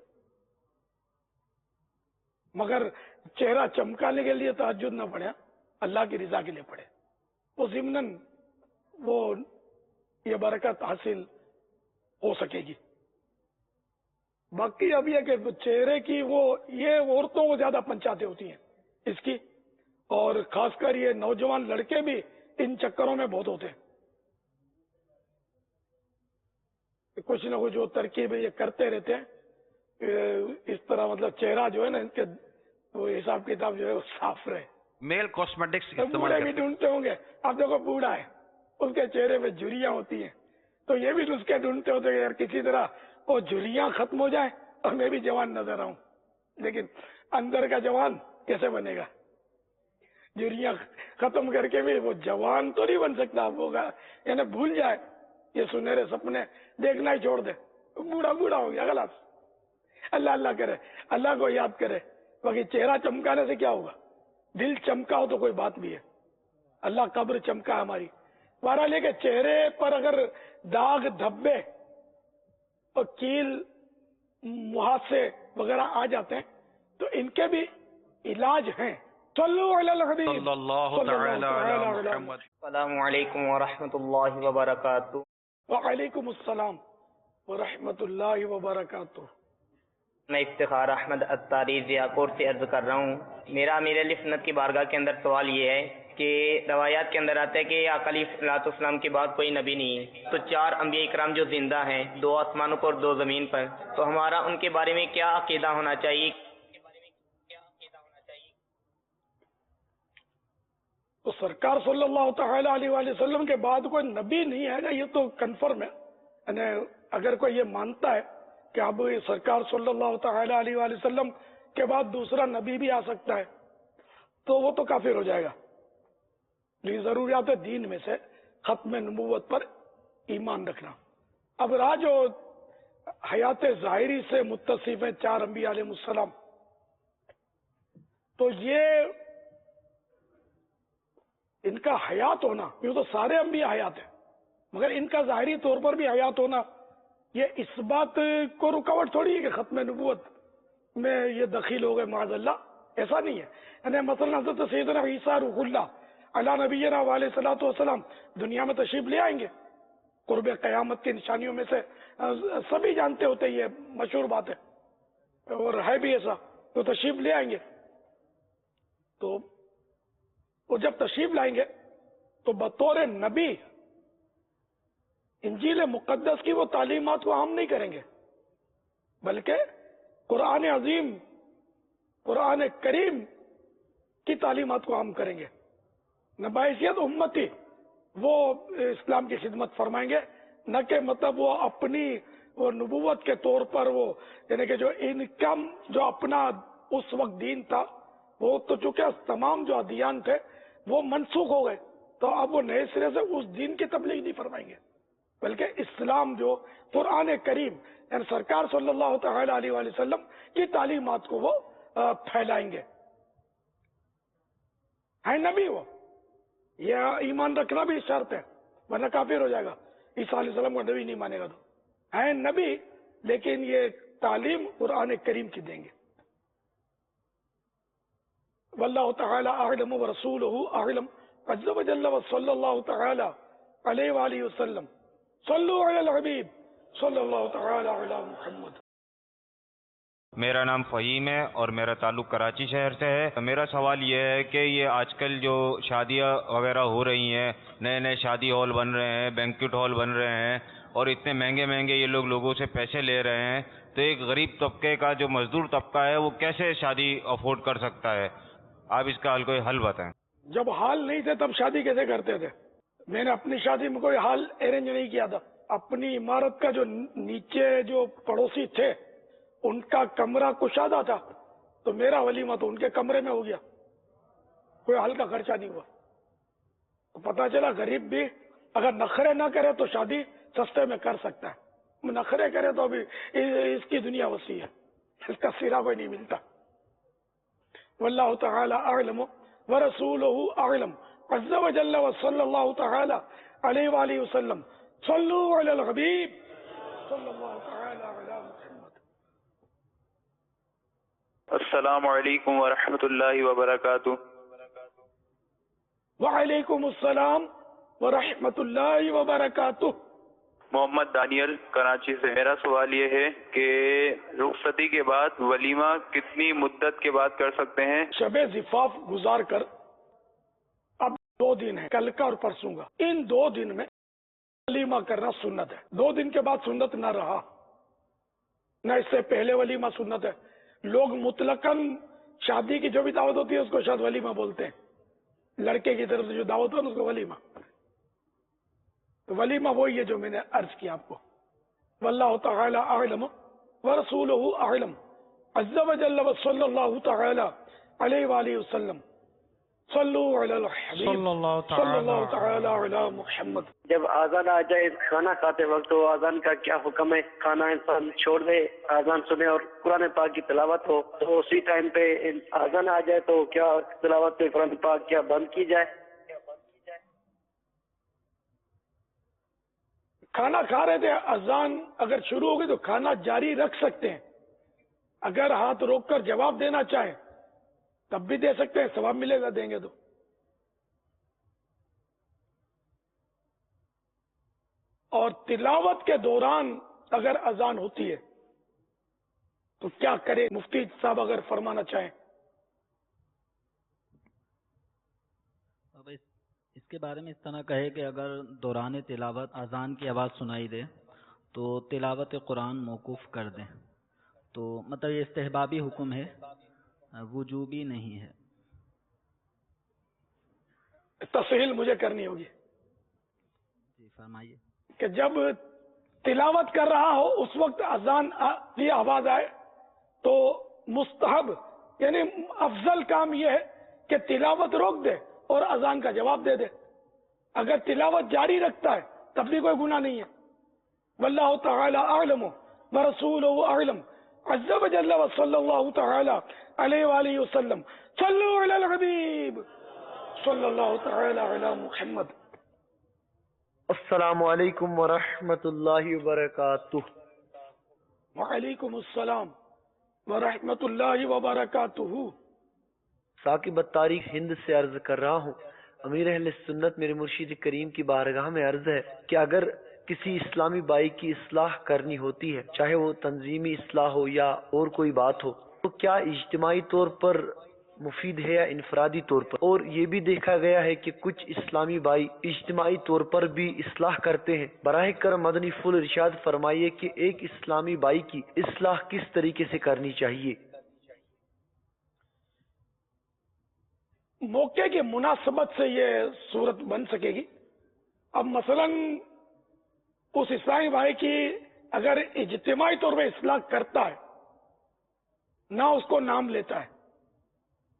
مگر چہرہ چمکانے کے لیے تہجد نہ پڑھے، اللہ کی رضا کے لیے پڑھے، تو ضمناً وہ یہ برکت حاصل ہو سکے گی. باقی اب یہ کہ چہرے کی وہ یہ عورتوں کو زیادہ پنچاتیں ہوتی ہیں اس کی، اور خاص کر یہ نوجوان لڑکے بھی ان چکروں میں بہت ہوتے ہیں. کچھ نہ کچھ وہ ترکیب یہ کرتے رہتے ہیں اس طرح، مطلب چہرہ جو ہے نا ان کے وہ حساب کتاب جو ہے وہ صاف رہے. میل کاسمیٹکس بوڑھے بھی ڈھونڈتے ہوں گے. آپ دیکھو بوڑھا ہے، اس کے چہرے پہ جھریاں ہوتی ہیں، تو یہ بھی نسخے ڈھونڈتے ہوتے ہیں یار کسی طرح وہ جھریاں ختم ہو جائیں اور میں بھی جوان نظر آؤں. لیکن اندر کا جوان کیسے بنے گا؟ جھریاں ختم کر کے بھی وہ جوان تو نہیں بن سکتا. ہوگا یعنی بھول جائے یہ سنہرے سپنے دیکھنا ہی چھوڑ دے، بوڑھا بوڑھا ہو گیا. خلاص اللہ اللہ کرے، اللہ کو یاد کرے. باقی چہرہ چمکانے سے کیا ہوگا؟ دل چمکا ہو تو کوئی بات بھی ہے. اللہ قبر چمکا ہماری. بہرحال لے کے چہرے پر اگر داغ دھبے اور کیل محاسے وغیرہ آ جاتے ہیں تو ان کے بھی علاج ہیں. صلو علی الحبیب صلی اللہ تعالی علی محمد. السلام علیکم ورحمۃ اللہ وبرکاتہ. وعلیکم السلام ورحمۃ اللہ وبرکاتہ. میں افتخار احمد اتاری ضیاء کوٹ سے عرض کر رہا ہوں. میرا امیر علیہ سنت کی بارگاہ کے اندر سوال یہ ہے کہ روایات کے اندر آتا ہے کہ آقا علیہ الصلوۃ والسلام کے بعد کوئی نبی نہیں ہے، تو 4 انبیاء کرام جو زندہ ہیں، 2 آسمانوں پر اور 2 زمین پر، تو ہمارا ان کے بارے میں کیا عقیدہ ہونا چاہیے؟ تو سرکار صلی اللہ تعالی علیہ وآلہ وسلم کے بعد کوئی نبی نہیں ہے گا، یہ تو کنفرم ہے. یعنی اگر کوئی یہ مانتا ہے کہ اب سرکار صلی اللہ تعالی علیہ وآلہ وسلم کے بعد دوسرا نبی بھی آ سکتا ہے تو وہ تو کافر ہو جائے گا. یہ ضروریات دین میں سے ختم نبوت پر ایمان رکھنا. اب رہا جو حیات ظاہری سے متصف ہیں 4 انبیاء علیہ السلام، تو یہ ان کا حیات ہونا، یوں تو سارے انبیاء حیات ہیں، مگر ان کا ظاہری طور پر بھی حیات ہونا یہ اس بات کو رکاوٹ تھوڑی ہے کہ ختم نبوت میں یہ دخیل ہو گئے، معاذ اللہ، ایسا نہیں ہے۔ یعنی مثلا حضرت سیدنا عیسیٰ روح اللہ علیہ نبینا علیہ الصلوۃ والسلام دنیا میں تشریف لے آئیں گے، قرب قیامت کی نشانیوں میں سے سبھی جانتے ہوتے، یہ مشہور بات ہے اور ہے بھی ایسا، تو تشریف لے آئیں گے۔ تو وہ جب تشریف لائیں گے تو بطور نبی انجیل مقدس کی وہ تعلیمات کو عام نہیں کریں گے، بلکہ قرآن عظیم، قرآن کریم کی تعلیمات کو عام کریں گے۔ نبائیت امتی، وہ اسلام کی خدمت فرمائیں گے، نہ کہ مطلب وہ اپنی وہ نبوت کے طور پر وہ، یعنی کہ جو انکم جو اپنا اس وقت دین تھا وہ تو چونکہ تمام جو ادیان تھے وہ منسوخ ہو گئے، تو اب وہ نئے سرے سے اس دین کی تبلیغ نہیں فرمائیں گے، بلکہ اسلام جو قرآن کریم یعنی سرکار صلی اللہ تعالی علیہ وآلہ وسلم کی تعلیمات کو وہ پھیلائیں گے۔ ہے نبی وہ، یہ ایمان رکھنا بھی شرط ہے، ورنہ کافر ہو جائے گا، عیسیٰ علیہ السلام کو نبی نہیں مانے گا تو۔ ہے نبی لیکن یہ تعلیم قرآن کریم کی دیں گے۔ واللہ تعالی اعلم ورسولہ اعلم عز وجل وصلی اللہ تعالی علیہ وآلہ وسلم صلو علی الحبیب صلی اللہ تعالی علی محمد۔ میرا نام فہیم ہے اور میرا تعلق کراچی شہر سے ہے۔ میرا سوال یہ ہے کہ یہ آج کل جو شادیاں وغیرہ ہو رہی ہیں، نئے نئے شادی ہال بن رہے ہیں، بینکوٹ ہال بن رہے ہیں، اور اتنے مہنگے مہنگے یہ لوگوں سے پیسے لے رہے ہیں، تو ایک غریب طبقے کا جو مزدور طبقہ ہے وہ کیسے شادی افورڈ کر سکتا ہے؟ آپ اس کا کوئی حل بتائیں۔ جب حال نہیں تھے تب شادی کیسے کرتے تھے؟ میں نے اپنی شادی میں کوئی حال ارینج نہیں کیا تھا۔ اپنی عمارت کا جو نیچے جو پڑوسی تھے ان کا کمرہ کشادہ تھا، تو میرا ولیمہ تو ان کے کمرے میں ہو گیا، کوئی حل کا خرچہ نہیں ہوا۔ تو پتہ چلا غریب بھی اگر نخرے نہ کرے تو شادی سستے میں کر سکتا ہے، نخرے کرے تو ابھی اس کی دنیا وسیع ہے، اس کا سرا کوئی نہیں ملتا۔ واللہ تعالی اعلم ورسولہ اعلم عز وجل وصلی اللہ تعالی علیہ وآلہ وسلم صلو علی الحبیب صلی اللہ تعالی علی محمد۔ السلام علیکم ورحمۃ اللہ وبرکاتہ۔ وعلیکم السلام ورحمۃ اللہ وبرکاتہ۔ محمد دانیل کراچی سے۔ میرا سوال یہ ہے کہ رخصتی کے بعد ولیمہ کتنی مدت کے بعد کر سکتے ہیں؟ شب زفاف گزار کر اب 2 دن ہے، کل کا اور پرسوں کا، ان 2 دن میں ولیمہ کرنا سنت ہے۔ 2 دن کے بعد سنت نہ رہا، نہ اس سے پہلے ولیمہ سنت ہے۔ لوگ مطلقاً شادی کی جو بھی دعوت ہوتی ہے اس کو شاید ولیمہ بولتے ہیں، لڑکے کی طرف سے جو دعوت ہو اس کو ولیمہ۔ تو ولیمہ وہی ہے جو میں نے عرض کیا آپ کو۔ واللہ تعالی اعلم ورسولہ اعلم عز وجل وصلی اللہ تعالی علیہ وآلہ وسلم صلو علی الحبیب صلی اللہ تعالی علی محمد۔ جب آزان آ جائے کھانا کھاتے وقت تو آزان کا کیا حکم ہے؟ کھانا انسان چھوڑ دے، آزان سنے اور قرآن پاک کی تلاوت ہو، تو اسی ٹائم پہ آزان آ جائے تو کیا تلاوت قرآن پاک کیا بند کی جائے؟ کھانا کھا رہے تھے، اذان اگر شروع ہوگی تو کھانا جاری رکھ سکتے ہیں، اگر ہاتھ روک کر جواب دینا چاہیں تب بھی دے سکتے ہیں، ثواب ملے گا دیں گے تو۔ اور تلاوت کے دوران اگر اذان ہوتی ہے تو کیا کرے؟ مفتی صاحب اگر فرمانا چاہیں۔ اس کے بارے میں اس طرح کہے کہ اگر دوران تلاوت اذان کی آواز سنائی دے تو تلاوت قرآن موقوف کر دیں، تو مطلب یہ استحبابی حکم ہے، وجوبی نہیں ہے۔ تفصیل مجھے کرنی ہوگی۔ جی فرمائیے۔ کہ جب تلاوت کر رہا ہو اس وقت اذان کی آواز آئے تو مستحب یعنی افضل کام یہ ہے کہ تلاوت روک دے اور اذان کا جواب دے دے۔ اگر تلاوت جاری رکھتا ہے تب بھی کوئی گناہ نہیں ہے۔ واللہ تعالی اعلم ورسولہ اعلم عز وجل وصلی اللہ تعالی علیہ وآلہ وسلم صلو علی الحبیب وصلی اللہ تعالی علی محمد. السلام علیکم ورحمۃ اللہ وبرکاتہ. وعلیکم السلام ورحمۃ اللہ وبرکاتہ. ثاقب التاریخ ہند سے عرض کر رہا ہوں. امیر اہل سنت میرے مرشد کریم کی بارگاہ میں عرض ہے کہ اگر کسی اسلامی بھائی کی اصلاح کرنی ہوتی ہے، چاہے وہ تنظیمی اصلاح ہو یا اور کوئی بات ہو، تو کیا اجتماعی طور پر مفید ہے یا انفرادی طور پر؟ اور یہ بھی دیکھا گیا ہے کہ کچھ اسلامی بھائی اجتماعی طور پر بھی اصلاح کرتے ہیں. براہ کرم مدنی پھول ارشاد فرمائیے کہ ایک اسلامی بھائی کی اصلاح کس طریقے سے کرنی چاہیے؟ موقع کی مناسبت سے یہ صورت بن سکے گی. اب مثلا اس اسلامی بھائی کی اگر اجتماعی طور پہ اصلاح کرتا ہے، نہ اس کو نام لیتا ہے،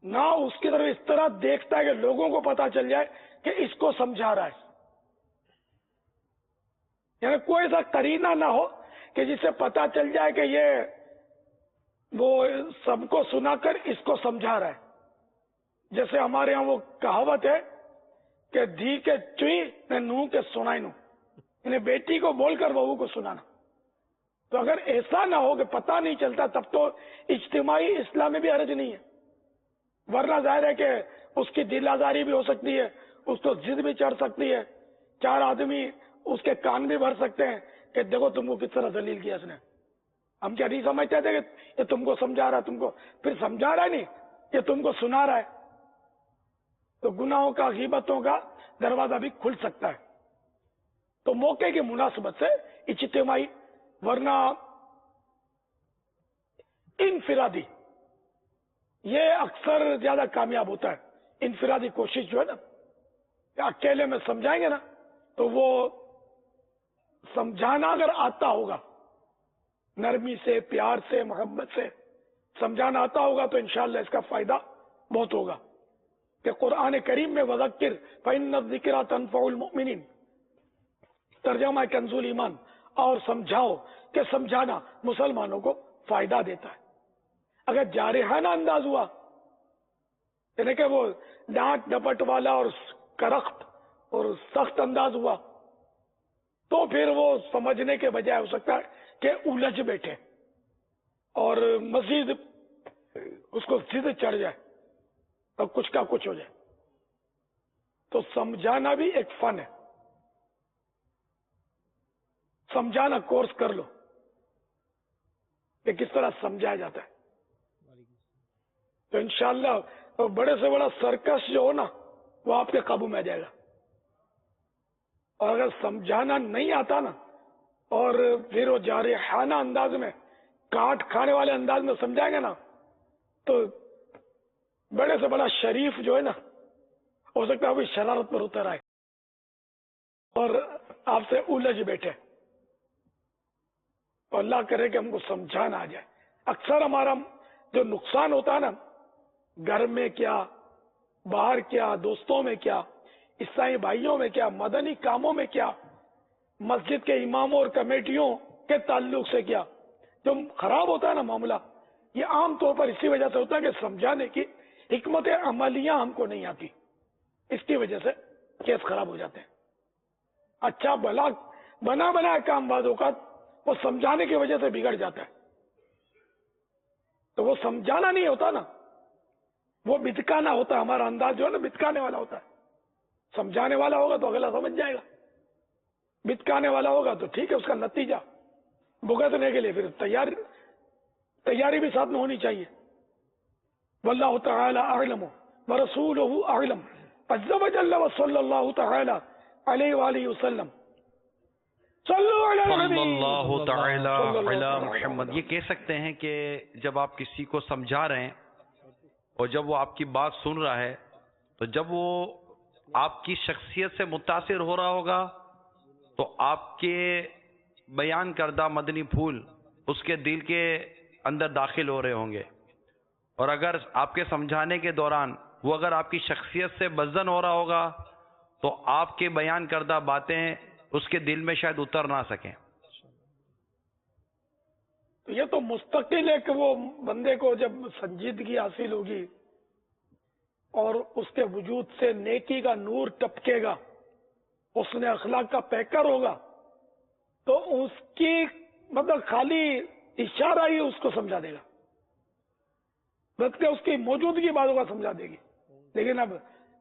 نہ اس کی طرف اس طرح دیکھتا ہے کہ لوگوں کو پتا چل جائے کہ اس کو سمجھا رہا ہے، یعنی کوئی ایسا قرینہ نہ ہو کہ جس سے پتا چل جائے کہ یہ وہ سب کو سنا کر اس کو سمجھا رہا ہے. جیسے ہمارے ہاں وہ کہاوت ہے کہ دھی کے چوئی نے نوح کے سنائی نو، یعنی بیٹی کو بول کر بہو کو سنانا. تو اگر ایسا نہ ہو کہ پتہ نہیں چلتا، تب تو اجتماعی اصلاح میں بھی حرج نہیں ہے. ورنہ ظاہر ہے کہ اس کی دل آزاری بھی ہو سکتی ہے، اس کو ضد بھی چڑھ سکتی ہے، چار آدمی اس کے کان بھی بھر سکتے ہیں کہ دیکھو تم کو کس طرح ذلیل کیا اس نے. ہم کیا نہیں سمجھتے تھے کہ یہ تم کو سمجھا رہا ہے، تم کو پھر سمجھا رہا ہے نہیں، یہ تم کو سنا رہا ہے. تو گناہوں کا، غیبتوں کا دروازہ بھی کھل سکتا ہے. تو موقع کی مناسبت سے اجتماعی، ورنہ انفرادی یہ اکثر زیادہ کامیاب ہوتا ہے. انفرادی کوشش جو ہے نا، کہ اکیلے میں سمجھائیں گے نا، تو وہ سمجھانا اگر آتا ہوگا، نرمی سے، پیار سے، محبت سے سمجھانا آتا ہوگا، تو انشاءاللہ اس کا فائدہ بہت ہوگا. کہ قرآن کریم میں وذکر فإن الذکرى تنفع المؤمنین، ترجمہ کنز ایمان، اور سمجھاؤ کہ سمجھانا مسلمانوں کو فائدہ دیتا ہے. اگر جارحانہ انداز ہوا، یعنی کہ وہ ڈانٹ ڈپٹ والا اور کرخت اور سخت انداز ہوا، تو پھر وہ سمجھنے کے بجائے ہو سکتا ہے کہ الجھ بیٹھے اور مزید اس کو ضد چڑھ جائے اور کچھ کا کچھ ہو جائے. تو سمجھانا بھی ایک فن ہے. سمجھانا کورس کر لو کہ کس طرح سمجھایا جاتا ہے، تو انشاءاللہ بڑے سے بڑا سرکش جو ہو نا، وہ آپ کے قابو میں آ جائے گا. اور اگر سمجھانا نہیں آتا نا، اور پھر وہ جارحانہ انداز میں، کاٹ کھانے والے انداز میں سمجھائیں گے نا، تو بڑے سے بڑا شریف جو ہے نا، ہو سکتا ہے وہ شرارت پر اتر آئے اور آپ سے الجھ بیٹھے. تو اللہ کرے کہ ہم کو سمجھانا آ جائے. اکثر ہمارا جو نقصان ہوتا ہے نا، گھر میں کیا، باہر کیا، دوستوں میں کیا، عیسائی بھائیوں میں کیا، مدنی کاموں میں کیا، مسجد کے اماموں اور کمیٹیوں کے تعلق سے کیا، جو خراب ہوتا ہے نا معاملہ، یہ عام طور پر اسی وجہ سے ہوتا ہے کہ سمجھانے کی حکمت عملیاں ہم کو نہیں آتی. اس کی وجہ سے کیس خراب ہو جاتے ہیں. اچھا بھلا بنا بنا کام بعض اوقات وہ سمجھانے کی وجہ سے بگڑ جاتا ہے. تو وہ سمجھانا نہیں ہوتا نا، وہ بتکانا ہوتا ہے. ہمارا انداز جو ہے نا بتکانے والا ہوتا ہے. سمجھانے والا ہوگا تو اگلا سمجھ جائے گا، بتکانے والا ہوگا تو ٹھیک ہے، اس کا نتیجہ بھگتنے کے لیے پھر تیاری بھی ساتھ میں ہونی چاہیے. واللہ تعالی اعلم ورسولہ اعلم عز وجل وصلی اللہ تعالی علیہ وآلہ وسلم. صلی اللہ تعالی علی محمد. یہ کہہ سکتے ہیں کہ جب آپ کسی کو سمجھا رہے ہیں اور جب وہ آپ کی بات سن رہا ہے، تو جب وہ آپ کی شخصیت سے متاثر ہو رہا ہوگا تو آپ کے بیان کردہ مدنی پھول اس کے دل کے اندر داخل ہو رہے ہوں گے. اور اگر آپ کے سمجھانے کے دوران وہ اگر آپ کی شخصیت سے بزن ہو رہا ہوگا تو آپ کے بیان کردہ باتیں اس کے دل میں شاید اتر نہ سکیں. یہ تو مستقل ہے کہ وہ بندے کو جب سنجیدگی حاصل ہوگی، اور اس کے وجود سے نیکی کا نور ٹپکے گا، حسن اخلاق کا پیکر ہوگا، تو اس کی مطلب خالی اشارہ ہی اس کو سمجھا دے گا، بلکہ اس کی موجودگی باتوں کا سمجھا دے گی. لیکن اب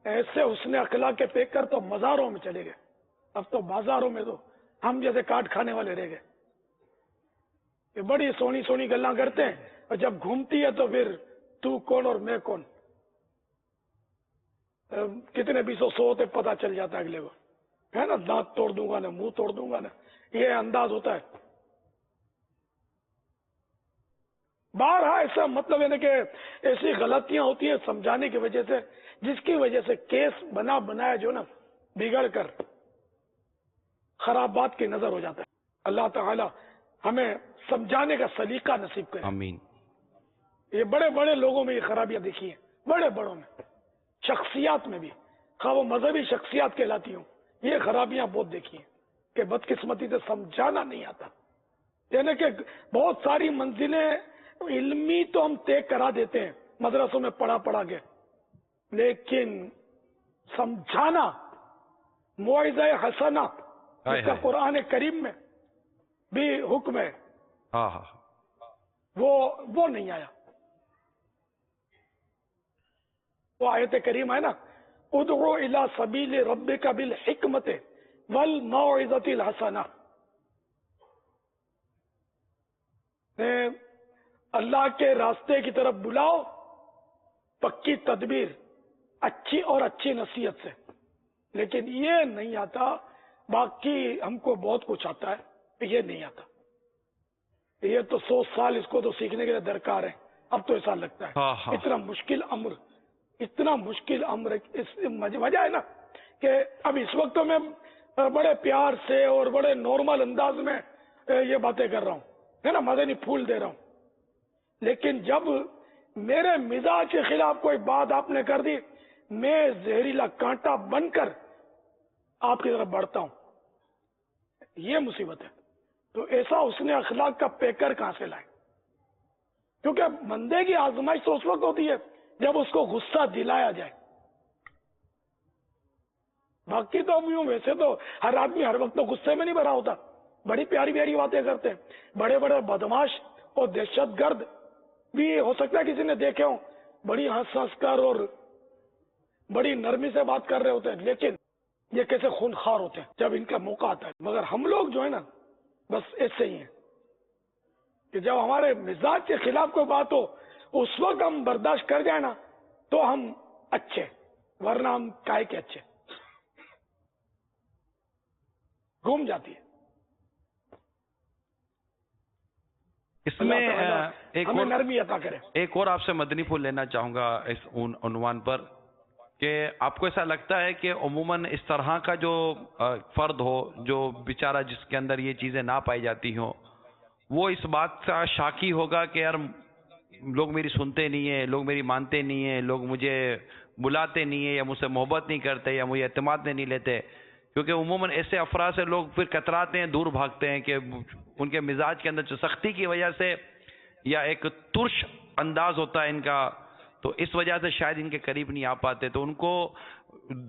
ایسے حسن اخلاق کے پیکر تو مزاروں میں چلے گئے، اب تو بازاروں میں تو ہم جیسے کاٹ کھانے والے رہ گئے. یہ بڑی سونی سونی گلاں کرتے ہیں، اور جب گھومتی ہے تو پھر تو کون اور میں کون، کتنے بھی سو تک پتہ چل جاتا ہے اگلے کو، ہے نا، دانت توڑ دوں گا نا، منہ توڑ دوں گا نا، یہ انداز ہوتا ہے. بارہا ایسا مطلب ہے نا کہ ایسی غلطیاں ہوتی ہیں سمجھانے کی وجہ سے، جس کی وجہ سے کیس بنایا جو نا بگڑ کر خراب بات کی نظر ہو جاتا ہے. اللہ تعالی ہمیں سمجھانے کا سلیقہ نصیب کرے. آمین. یہ بڑے بڑے لوگوں میں یہ خرابیاں دیکھی ہیں، بڑے بڑوں میں، شخصیات میں بھی، خواہ وہ مذہبی شخصیات کہلاتی ہوں، یہ خرابیاں بہت دیکھی ہیں کہ بدقسمتی سے سمجھانا نہیں آتا. یعنی کہ بہت ساری منزلیں علمی تو ہم طے کرا دیتے ہیں مدرسوں میں پڑھا کے، لیکن سمجھانا، موعظہ حسنہ جس کا قرآن کریم میں بھی حکم ہے، وہ نہیں آیا. وہ آیت کریم ہے نا، ادعو الی سبیل ربک بالحکمت والموعظۃ الحسنہ. اللہ کے راستے کی طرف بلاؤ پکی تدبیر، اچھی اور اچھی نصیحت سے. لیکن یہ نہیں آتا. باقی ہم کو بہت کچھ آتا ہے، یہ نہیں آتا. یہ تو 100 سال اس کو تو سیکھنے کے لیے درکار ہے. اب تو ایسا لگتا ہے اتنا مشکل امر اس وجہ ہے نا کہ اب اس وقت میں بڑے پیار سے اور بڑے نارمل انداز میں یہ باتیں کر رہا ہوں، ہے نا، مدنی پھول دے رہا ہوں. لیکن جب میرے مزاج کے خلاف کوئی بات آپ نے کر دی، میں زہریلا کانٹا بن کر آپ کی طرف بڑھتا ہوں. یہ مصیبت ہے. تو ایسا اس نے اخلاق کا پیکر کہاں سے لائے؟ کیونکہ بندے کی آزمائش تو اس وقت ہوتی ہے جب اس کو غصہ دلایا جائے. باقی تو ہم یوں ویسے تو ہر آدمی ہر وقت تو غصے میں نہیں بھرا ہوتا، بڑی پیاری پیاری باتیں کرتے ہیں. بڑے بڑے بدماش اور دہشت گرد بھی ہو سکتا ہے کسی نے دیکھے ہوں، بڑی ہنس ہنس کر اور بڑی نرمی سے بات کر رہے ہوتے ہیں، لیکن یہ کیسے خونخوار ہوتے ہیں جب ان کا موقع آتا ہے. مگر ہم لوگ جو ہے نا بس ایسے ہی ہیں کہ جب ہمارے مزاج کے خلاف کوئی بات ہو اس وقت ہم برداشت کر جائیں نا تو ہم اچھے، ورنہ ہم کائے کے اچھے. گھوم جاتی ہے. اس میں ہمیں نرمی عطا کرے. ایک اور آپ سے مدنی پھول لینا چاہوں گا اس عنوان پر کہ آپ کو ایسا لگتا ہے کہ عموماً اس طرح کا جو فرد ہو جو بیچارہ جس کے اندر یہ چیزیں نہ پائی جاتی ہوں، وہ اس بات کا شاکی ہوگا کہ یار لوگ میری سنتے نہیں ہیں، لوگ میری مانتے نہیں ہیں، لوگ مجھے بلاتے نہیں ہیں، یا مجھ سے محبت نہیں کرتے، یا مجھے اعتماد میں نہیں لیتے. کیونکہ عموماً ایسے افراد سے لوگ پھر کتراتے ہیں، دور بھاگتے ہیں کہ ان کے مزاج کے اندر جو سختی کی وجہ سے یا ایک ترش انداز ہوتا ہے ان کا، تو اس وجہ سے شاید ان کے قریب نہیں آ پاتے. تو ان کو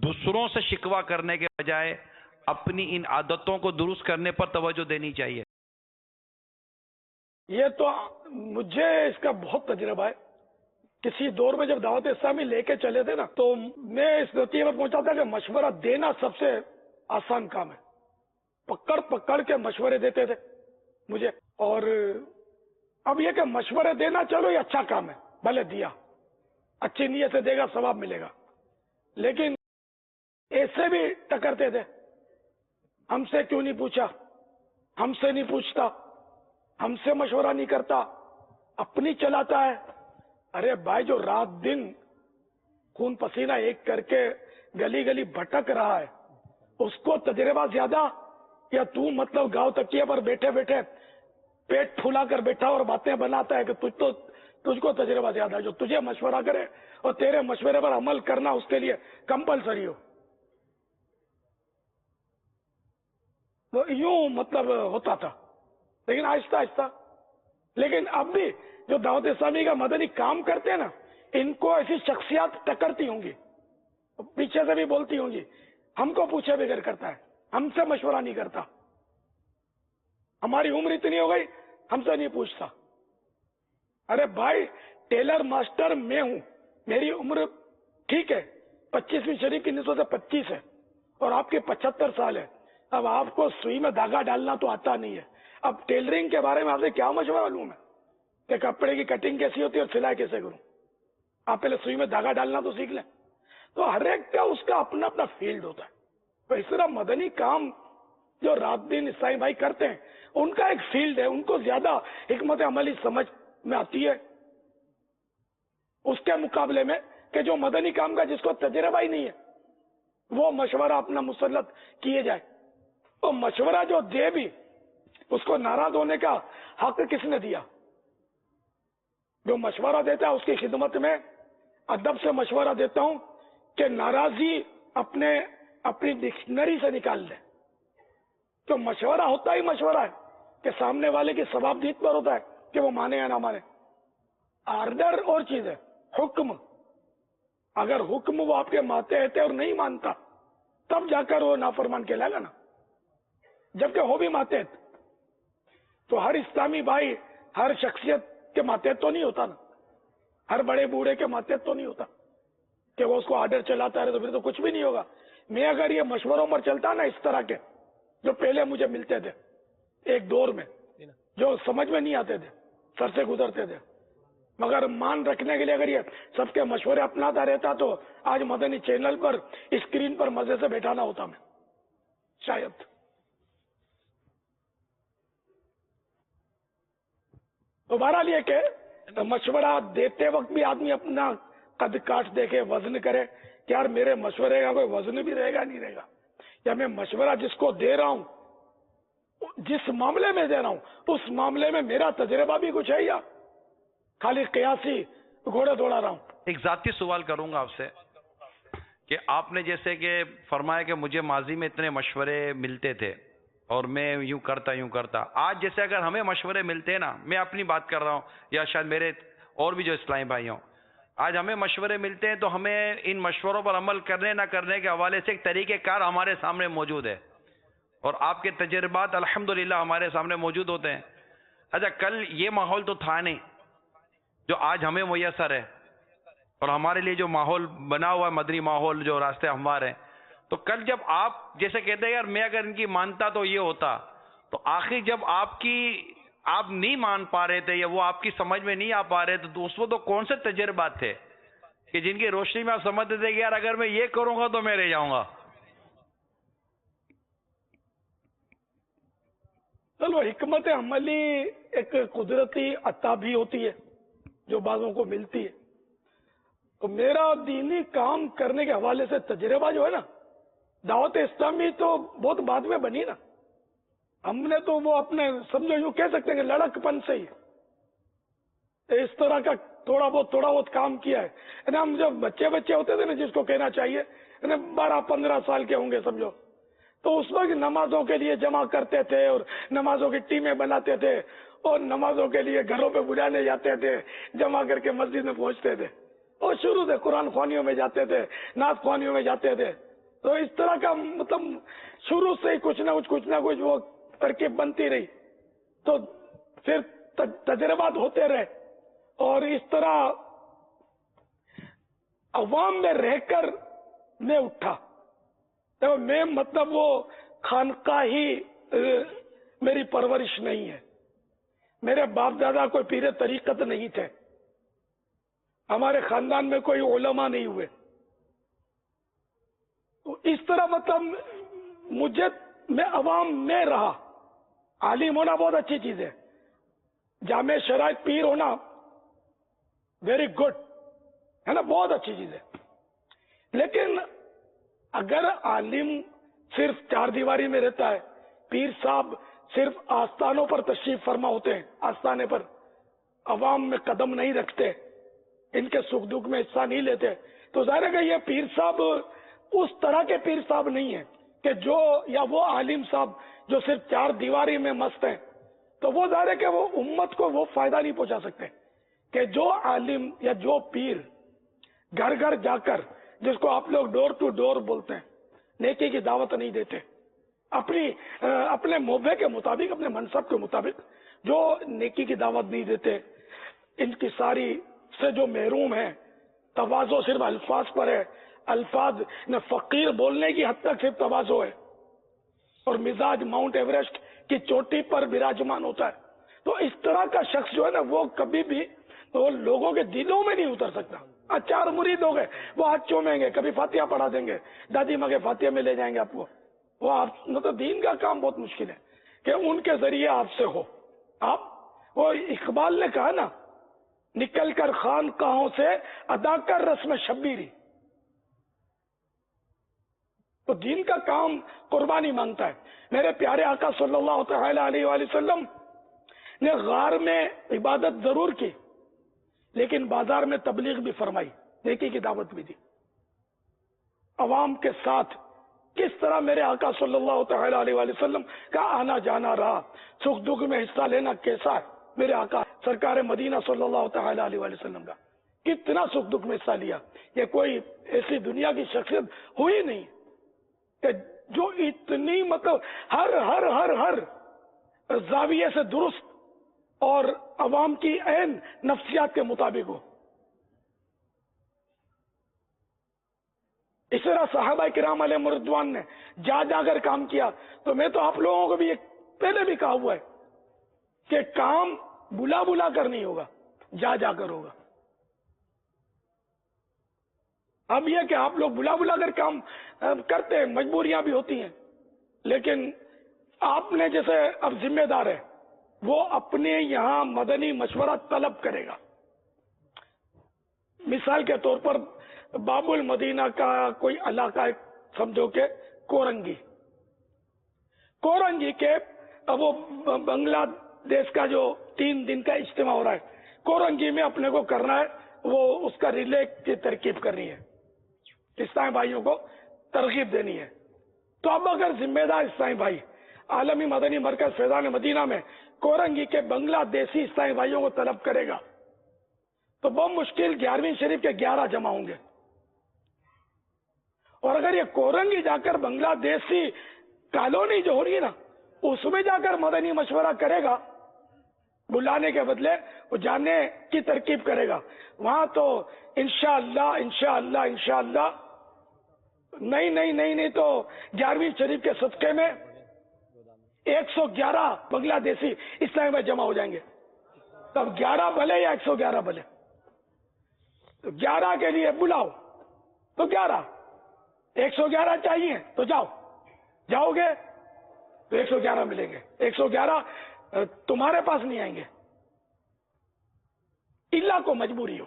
دوسروں سے شکوہ کرنے کے بجائے اپنی ان عادتوں کو درست کرنے پر توجہ دینی چاہیے. یہ تو مجھے اس کا بہت تجربہ ہے. کسی دور میں جب دعوت اسلامی لے کے چلے تھے نا تو میں اس نتیجے پر پہنچا تھا کہ مشورہ دینا سب سے آسان کام ہے. پکڑ کے مشورے دیتے تھے مجھے. اور اب یہ کہ مشورے دینا چلو یہ اچھا کام ہے، بھلے دیا، اچھی نیت سے دے گا ثواب ملے گا. لیکن ایسے بھی ٹکرتے تھے، ہم سے کیوں نہیں پوچھا، ہم سے نہیں پوچھتا، ہم سے مشورہ نہیں کرتا، اپنی چلاتا ہے. ارے بھائی جو رات دن خون پسینہ ایک کر کے گلی گلی بھٹک رہا ہے اس کو تجربہ زیادہ، یا تو مطلب گاؤں تکیے پر بیٹھے بیٹھے پیٹ پھولا کر بیٹھا اور باتیں بناتا ہے کہ تجھ کو تجربہ زیادہ ہے. جو تجھے مشورہ کرے اور تیرے مشورے پر عمل کرنا اس کے لیے کمپلسری ہو. تو یوں مطلب ہوتا تھا. لیکن آہستہ آہستہ، لیکن اب بھی جو دعوت اسلامی کا مدنی کام کرتے ہیں نا ان کو ایسی شخصیات ٹکرتی ہوں گی، پیچھے سے بھی بولتی ہوں گی، ہم کو پوچھے بغیر کرتا ہے، ہم سے مشورہ نہیں کرتا، ہماری عمر اتنی ہو گئی ہم سے نہیں پوچھتا۔ ارے بھائی ٹیلر ماسٹر میں ہوں، میری عمر ٹھیک ہے 25ویں شریف کی نسبت سے 25 ہے اور آپ کے 75 سال ہے، اب آپ کو سوئی میں دھاگا ڈالنا تو آتا نہیں ہے، اب ٹیلرنگ کے بارے میں آپ سے کیا مشورہ معلوم ہے کہ کپڑے کی کٹنگ کیسی ہوتی ہے اور سلائی کیسے کروں؟ آپ پہلے سوئی میں دھاگا ڈالنا تو سیکھ لیں۔ تو ہر ایک کا اس کا اپنا اپنا فیلڈ ہوتا ہے، تو اس طرح مدنی کام جو رات دن اسلامی بھائی کرتے ہیں ان کا ایک فیلڈ ہے، ان کو زیادہ حکمت عملی سمجھ میں آتی ہے اس کے مقابلے میں کہ جو مدنی کام کا جس کو تجربہ ہی نہیں ہے وہ مشورہ اپنا مسلط کیے جائے، تو مشورہ جو دے بھی اس کو ناراض ہونے کا حق کس نے دیا؟ جو مشورہ دیتا ہے اس کی خدمت میں ادب سے مشورہ دیتا ہوں کہ ناراضی اپنی ڈکشنری سے نکال دے، تو مشورہ ہوتا ہی مشورہ ہے کہ سامنے والے کی ثوابدید پر ہوتا ہے کہ وہ مانے یا نہ مانے۔ آرڈر اور چیز ہے، حکم، اگر حکم وہ آپ کے ماتحت ہے اور نہیں مانتا تب جا کر وہ نافرمان کہلائے گا نا، جبکہ ہو بھی ماتحت تو ہر اسلامی بھائی ہر شخصیت کے ماتحت تو نہیں ہوتا نا، ہر بڑے بوڑھے کے ماتحت تو نہیں ہوتا کہ وہ اس کو آرڈر چلاتا رہے، تو پھر تو کچھ بھی نہیں ہوگا۔ میں اگر یہ مشوروں پر چلتا نا اس طرح کے جو پہلے مجھے ملتے تھے ایک دور میں، جو سمجھ میں نہیں آتے تھے، سر سے گزرتے تھے، مگر مان رکھنے کے لیے اگر یہ سب کے مشورے اپناتا رہتا تو آج مدنی چینل پر اسکرین پر مزے سے بیٹھانا ہوتا میں شاید۔ تو بہرحال یہ کہ مشورہ دیتے وقت بھی آدمی اپنا قد کاٹ دیکھے، وزن کرے کہ یار میرے مشورے کا کوئی وزن بھی رہے گا نہیں رہے گا، یا میں مشورہ جس کو دے رہا ہوں جس معاملے میں دے رہا ہوں اس معاملے میں میرا تجربہ بھی کچھ ہے یا خالی قیاسی گھوڑے دوڑا رہا ہوں۔ ایک ذاتی سوال کروں گا آپ سے کہ آپ نے جیسے کہ فرمایا کہ مجھے ماضی میں اتنے مشورے ملتے تھے اور میں یوں کرتا، آج جیسے اگر ہمیں مشورے ملتے ہیں نا، میں اپنی بات کر رہا ہوں یا شاید میرے اور بھی جو اسلامی بھائی ہوں، آج ہمیں مشورے ملتے ہیں تو ہمیں ان مشوروں پر عمل کرنے نہ کرنے کے حوالے سے ایک طریقہ کار ہمارے سامنے موجود ہے اور آپ کے تجربات الحمدللہ ہمارے سامنے موجود ہوتے ہیں۔ اچھا کل یہ ماحول تو تھا نہیں جو آج ہمیں میسر ہے، اور ہمارے لیے جو ماحول بنا ہوا ہے مدنی ماحول، جو راستے ہموار ہیں، تو کل جب آپ جیسے کہتے ہیں یار میں اگر ان کی مانتا تو یہ ہوتا، تو آخر جب آپ نہیں مان پا رہے تھے یا وہ آپ کی سمجھ میں نہیں آ پا رہے تھے تو اس وقت تو کون سے تجربات تھے کہ جن کی روشنی میں آپ سمجھتے تھے کہ یار اگر میں یہ کروں گا تو میں رہ جاؤں گا؟ چلو حکمت عملی ایک قدرتی عطا بھی ہوتی ہے جو بعضوں کو ملتی ہے، تو میرا دینی کام کرنے کے حوالے سے تجربہ جو ہے نا، دعوت اسلامی تو بہت بعد میں بنی نا، ہم نے تو وہ اپنے سمجھو یوں کہہ سکتے ہیں کہ لڑک پن سے ہی اس طرح کا تھوڑا بہت کام کیا ہے نا۔ ہم جب بچے ہوتے تھے نا، جس کو کہنا چاہیے 12-15 سال کے ہوں گے سمجھو، تو اس وقت نمازوں کے لیے جمع کرتے تھے اور نمازوں کی ٹیمیں بناتے تھے اور نمازوں کے لیے گھروں پہ بلانے جاتے تھے، جمع کر کے مسجد میں پہنچتے تھے اور شروع سے قرآن خوانیوں میں جاتے تھے، نعت خوانیوں میں جاتے تھے، تو اس طرح کا مطلب شروع سے ہی کچھ نہ کچھ وہ ترکیب بنتی رہی، تو پھر تجربات ہوتے رہے اور اس طرح عوام میں رہ کر میں اٹھا۔ تو میں مطلب وہ خانقاہی میری پرورش نہیں ہے، میرے باپ دادا کوئی پیر طریقت نہیں تھے، ہمارے خاندان میں کوئی علماء نہیں ہوئے، تو اس طرح مطلب میں عوام میں رہا۔ عالم ہونا بہت اچھی چیز ہے، جامع شرائط پیر ہونا ویری گڈ ہے نا، بہت اچھی چیز ہے، لیکن اگر عالم صرف 4 دیواری میں رہتا ہے، پیر صاحب صرف آستانوں پر تشریف فرما ہوتے ہیں، آستانے پر عوام میں قدم نہیں رکھتے، ان کے سکھ دکھ میں حصہ نہیں لیتے، تو ظاہر ہے کہ یہ پیر صاحب اس طرح کے پیر صاحب نہیں ہیں کہ جو، یا وہ عالم صاحب جو صرف 4 دیواری میں مست ہیں، تو وہ ظاہر ہے کہ وہ امت کو وہ فائدہ نہیں پہنچا سکتے کہ جو عالم یا جو پیر گھر گھر جا کر، جس کو آپ لوگ ڈور ٹو ڈور بولتے ہیں، نیکی کی دعوت نہیں دیتے، اپنے موبے کے مطابق، اپنے منصب کے مطابق جو نیکی کی دعوت نہیں دیتے، ان کی ساری سے جو محروم ہیں، تواضع صرف الفاظ پر ہے، الفاظ نے فقیر بولنے کی حد تک صرف تواضع ہے، اور مزاج ماؤنٹ ایوریسٹ کی چوٹی پر براجمان ہوتا ہے. تو اس طرح کا شخص جو ہے نا، وہ کبھی بھی وہ لوگوں کے دلوں میں نہیں اتر سکتا. چار مرید ہو گئے، وہ ہاتھ چومیں گے، کبھی فاتحہ پڑھا دیں گے، دادی ماں کے فاتحہ میں لے جائیں گے آپ کو. وہ آپ مطلب دین کا کام بہت مشکل ہے کہ ان کے ذریعے آپ سے ہو. آپ وہ اقبال نے کہا نا، نکل کر خانقاہوں سے ادا کر رسم شبیری. تو دین کا کام قربانی مانگتا ہے. میرے پیارے آقا صلی اللہ تعالی علیہ وآلہ وسلم نے غار میں عبادت ضرور کی، لیکن بازار میں تبلیغ بھی فرمائی، نیکی کی دعوت بھی دی. عوام کے ساتھ کس طرح میرے آقا صلی اللہ تعالی علیہ وآلہ وسلم کا آنا جانا رہا، سکھ دکھ میں حصہ لینا کیسا ہے. میرے آقا سرکار مدینہ صلی اللہ تعالی علیہ وآلہ وسلم کا کتنا سکھ دکھ میں حصہ لیا. یہ کوئی ایسی دنیا کی شخصیت ہوئی نہیں کہ جو اتنی مطلب ہر ہر ہر ہر زاویے سے درست اور عوام کی عین نفسیات کے مطابق ہو. اس طرح صحابہ کرام علیہ رضوان نے جا جا کر کام کیا. تو میں تو آپ لوگوں کو بھی پہلے بھی کہا ہوا ہے کہ کام بلا بلا کر نہیں ہوگا، جا جا کر ہوگا. اب یہ کہ آپ لوگ بلا بلا کر کام کرتے ہیں، مجبوریاں بھی ہوتی ہیں، لیکن آپ نے جیسے اب ذمہ دار ہے، وہ اپنے یہاں مدنی مشورہ طلب کرے گا. مثال کے طور پر باب المدینہ کا کوئی علاقہ ہے، سمجھو کہ کورنگی کے وہ بنگلہ دیش کا جو 3 دن کا اجتماع ہو رہا ہے، کورنگی میں اپنے کو کرنا ہے، وہ اس کا ریلے کی ترکیب کرنی ہے، اسلامی بھائیوں کو ترغیب دینی ہے. تو اب اگر ذمہ دار اسلامی بھائی عالمی مدنی مرکز فیضان مدینہ میں کورنگی کے بنگلہ دیشی اسلامی بھائیوں کو طلب کرے گا، تو بہت مشکل 11ویں شریف کے 11 جمع ہوں گے. اور اگر یہ کورنگی جا کر بنگلہ دیشی کالونی جو ہو رہی ہے نا، اس میں جا کر مدنی مشورہ کرے گا، بلانے کے بدلے وہ جانے کی ترکیب کرے گا، وہاں تو انشاءاللہ نہیں تو 11ویں شریف کے صدقے میں 111 بنگلہ دیشی اسلامی میں جمع ہو جائیں گے. تب 11 بھلے یا 111 بھلے، تو 11 کے لیے بلاؤ تو 11، 111 چاہیے تو جاؤ گے تو 111 ملیں گے. 111 تمہارے پاس نہیں آئیں گے، اللہ کو مجبوری ہو.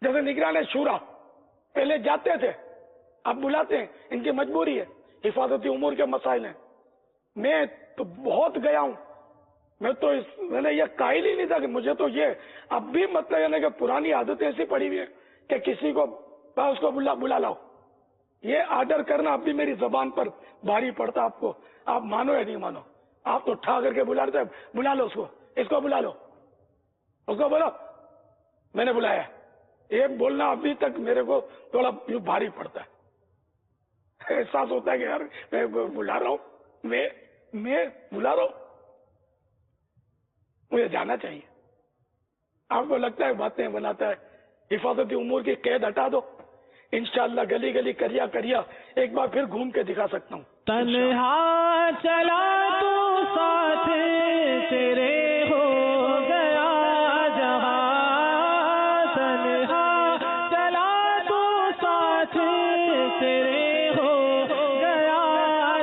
جیسے نگران شورا پہلے جاتے تھے، اب بلاتے ہیں، ان کی مجبوری ہے، حفاظتی امور کے مسائل ہیں. میں تو بہت گیا ہوں، میں نے یہ قائل ہی نہیں تھا کہ مجھے تو یہ اب بھی مطلب یعنی کہ پرانی عادتیں ایسی پڑی ہوئی ہے کہ کسی کو اس کو بلا لاؤ. یہ آرڈر کرنا اب بھی میری زبان پر بھاری پڑتا. آپ مانو یا نہیں مانو، آپ تو ٹھا کر کے بلاتے ہیں، بلا لو اس کو بلا لو، اس کو بولو میں نے بلایا. یہ بولنا ابھی تک میرے کو تھوڑا بھاری پڑتا ہے. احساس ہوتا ہے کہ یار میں بلا رہا ہوں، میں بلا رہا ہوں، مجھے جانا چاہیے. آپ کو لگتا ہے باتیں بناتا ہے، حفاظتی امور کی قید ہٹا دو، انشاءاللہ گلی گلی کریا ایک بار پھر گھوم کے دکھا سکتا ہوں. تنہا چلا تو ساتھ تیرے ہو گیا جہاں، تنہا چلا تو ساتھ تیرے ہو گیا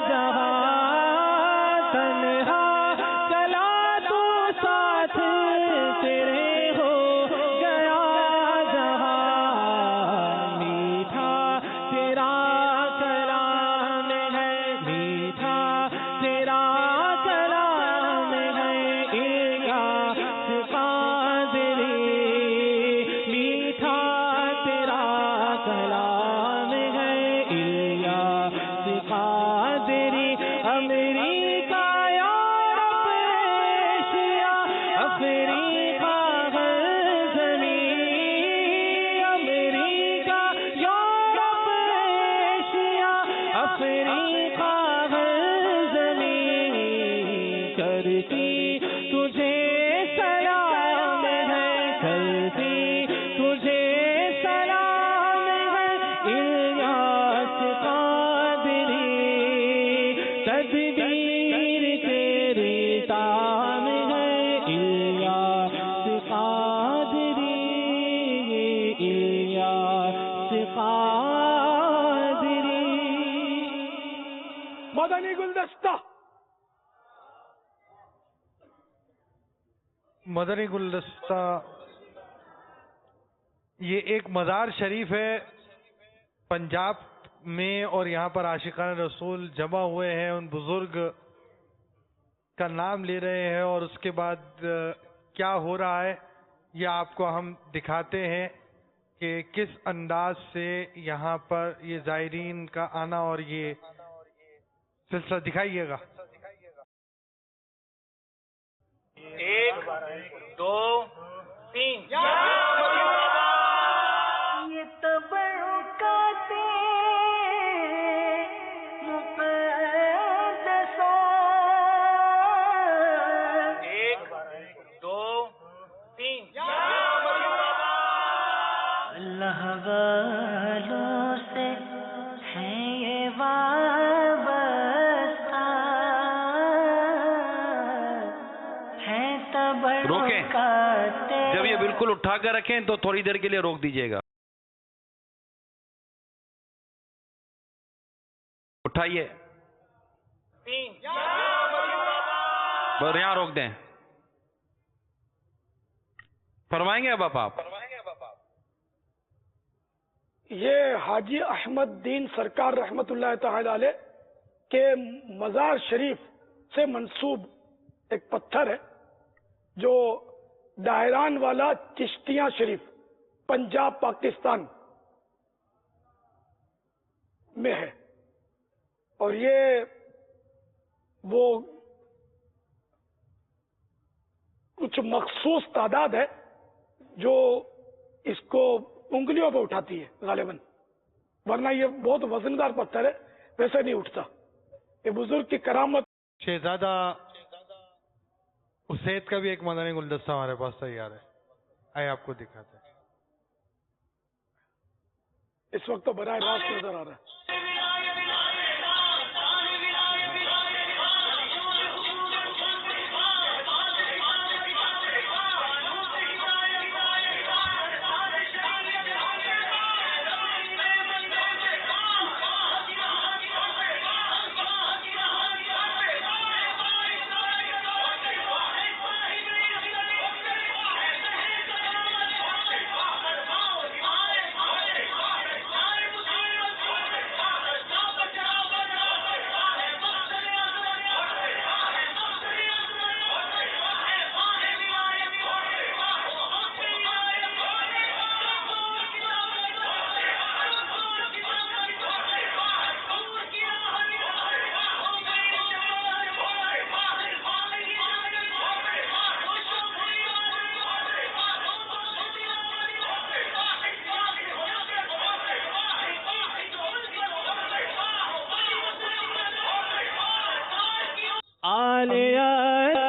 جہاں، تنہا چلا تو ساتھ تیرے ہو گیا جہاں. میٹھا تیرا کلام ہے، میٹھا تیرا کلام کرتی تجھے سلام ہے، کرتی تجھے سلام ہے الیاس قادری، تدبیر تیری تام ہے الیاس قادری، الیاس قادری۔ مدنی گلدستہ مدنی گلدستہ یہ ایک مزار شریف ہے پنجاب میں، اور یہاں پر عاشقان رسول جمع ہوئے ہیں، ان بزرگ کا نام لے رہے ہیں، اور اس کے بعد کیا ہو رہا ہے یہ آپ کو ہم دکھاتے ہیں کہ کس انداز سے یہاں پر یہ زائرین کا آنا اور یہ سلسلہ دکھائیے گا۔ 1 2 3 یہ تبرکات مقدسہ 1 2 3 اللہ والوں سے ہے یہ وابستہ، ہے روکیں، تبرکات۔ جب یہ بالکل اٹھا کر رکھیں تو تھوڑی دیر کے لیے روک دیجیے گا۔ اٹھائیے، 3 بس یہاں روک دیں۔ فرمائیں گے اب آپ؟ یہ حاجی احمد دین سرکار رحمت اللہ تعالی علیہ کے مزار شریف سے منسوب ایک پتھر ہے جو ڈائران والا چشتیاں شریف پنجاب پاکستان میں ہے، اور یہ وہ کچھ مخصوص تعداد ہے جو اس کو انگلیوں پہ اٹھاتی ہے غالباً، ورنہ یہ بہت وزندار پتھر ہے، ویسے نہیں اٹھتا۔ یہ بزرگ کی کرامت۔ شہزادہ اسید کا بھی ایک مدنی گلدستہ ہمارے پاس تیار ہے، آئے آپ کو دکھاتے ہیں۔ اس وقت تو براہ راست نظر آ رہا ہے۔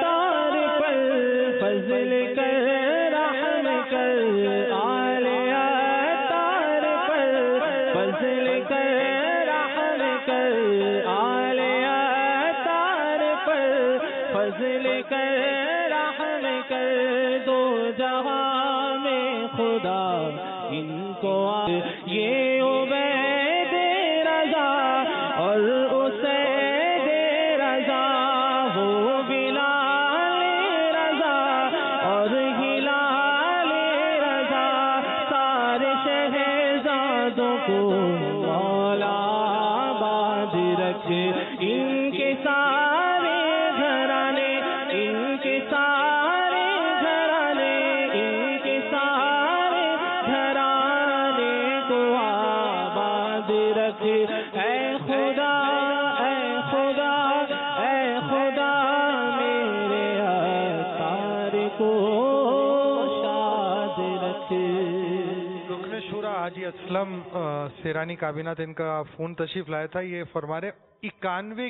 تار پر فضل کر رحم کر، آلیا تار پر فضل کر رحم کر، آلیا تار پر فضل کر رحم کر، دو جہاں میں خدا ان کو یہ عبید رضا اور اسے مولا آباد رکھ، ان کے سارے گھرانے، ان کے سارے گھرانے، ان کے سارے گھرانے کو آباد رکھ، اے خدا اے خدا اے خدا میرے عطار کو شاد رکھ۔ رکن شورا حاجی اسلم سیرانی کابینہ ان کا فون تشریف لایا تھا، یہ فرما رہے 91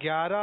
11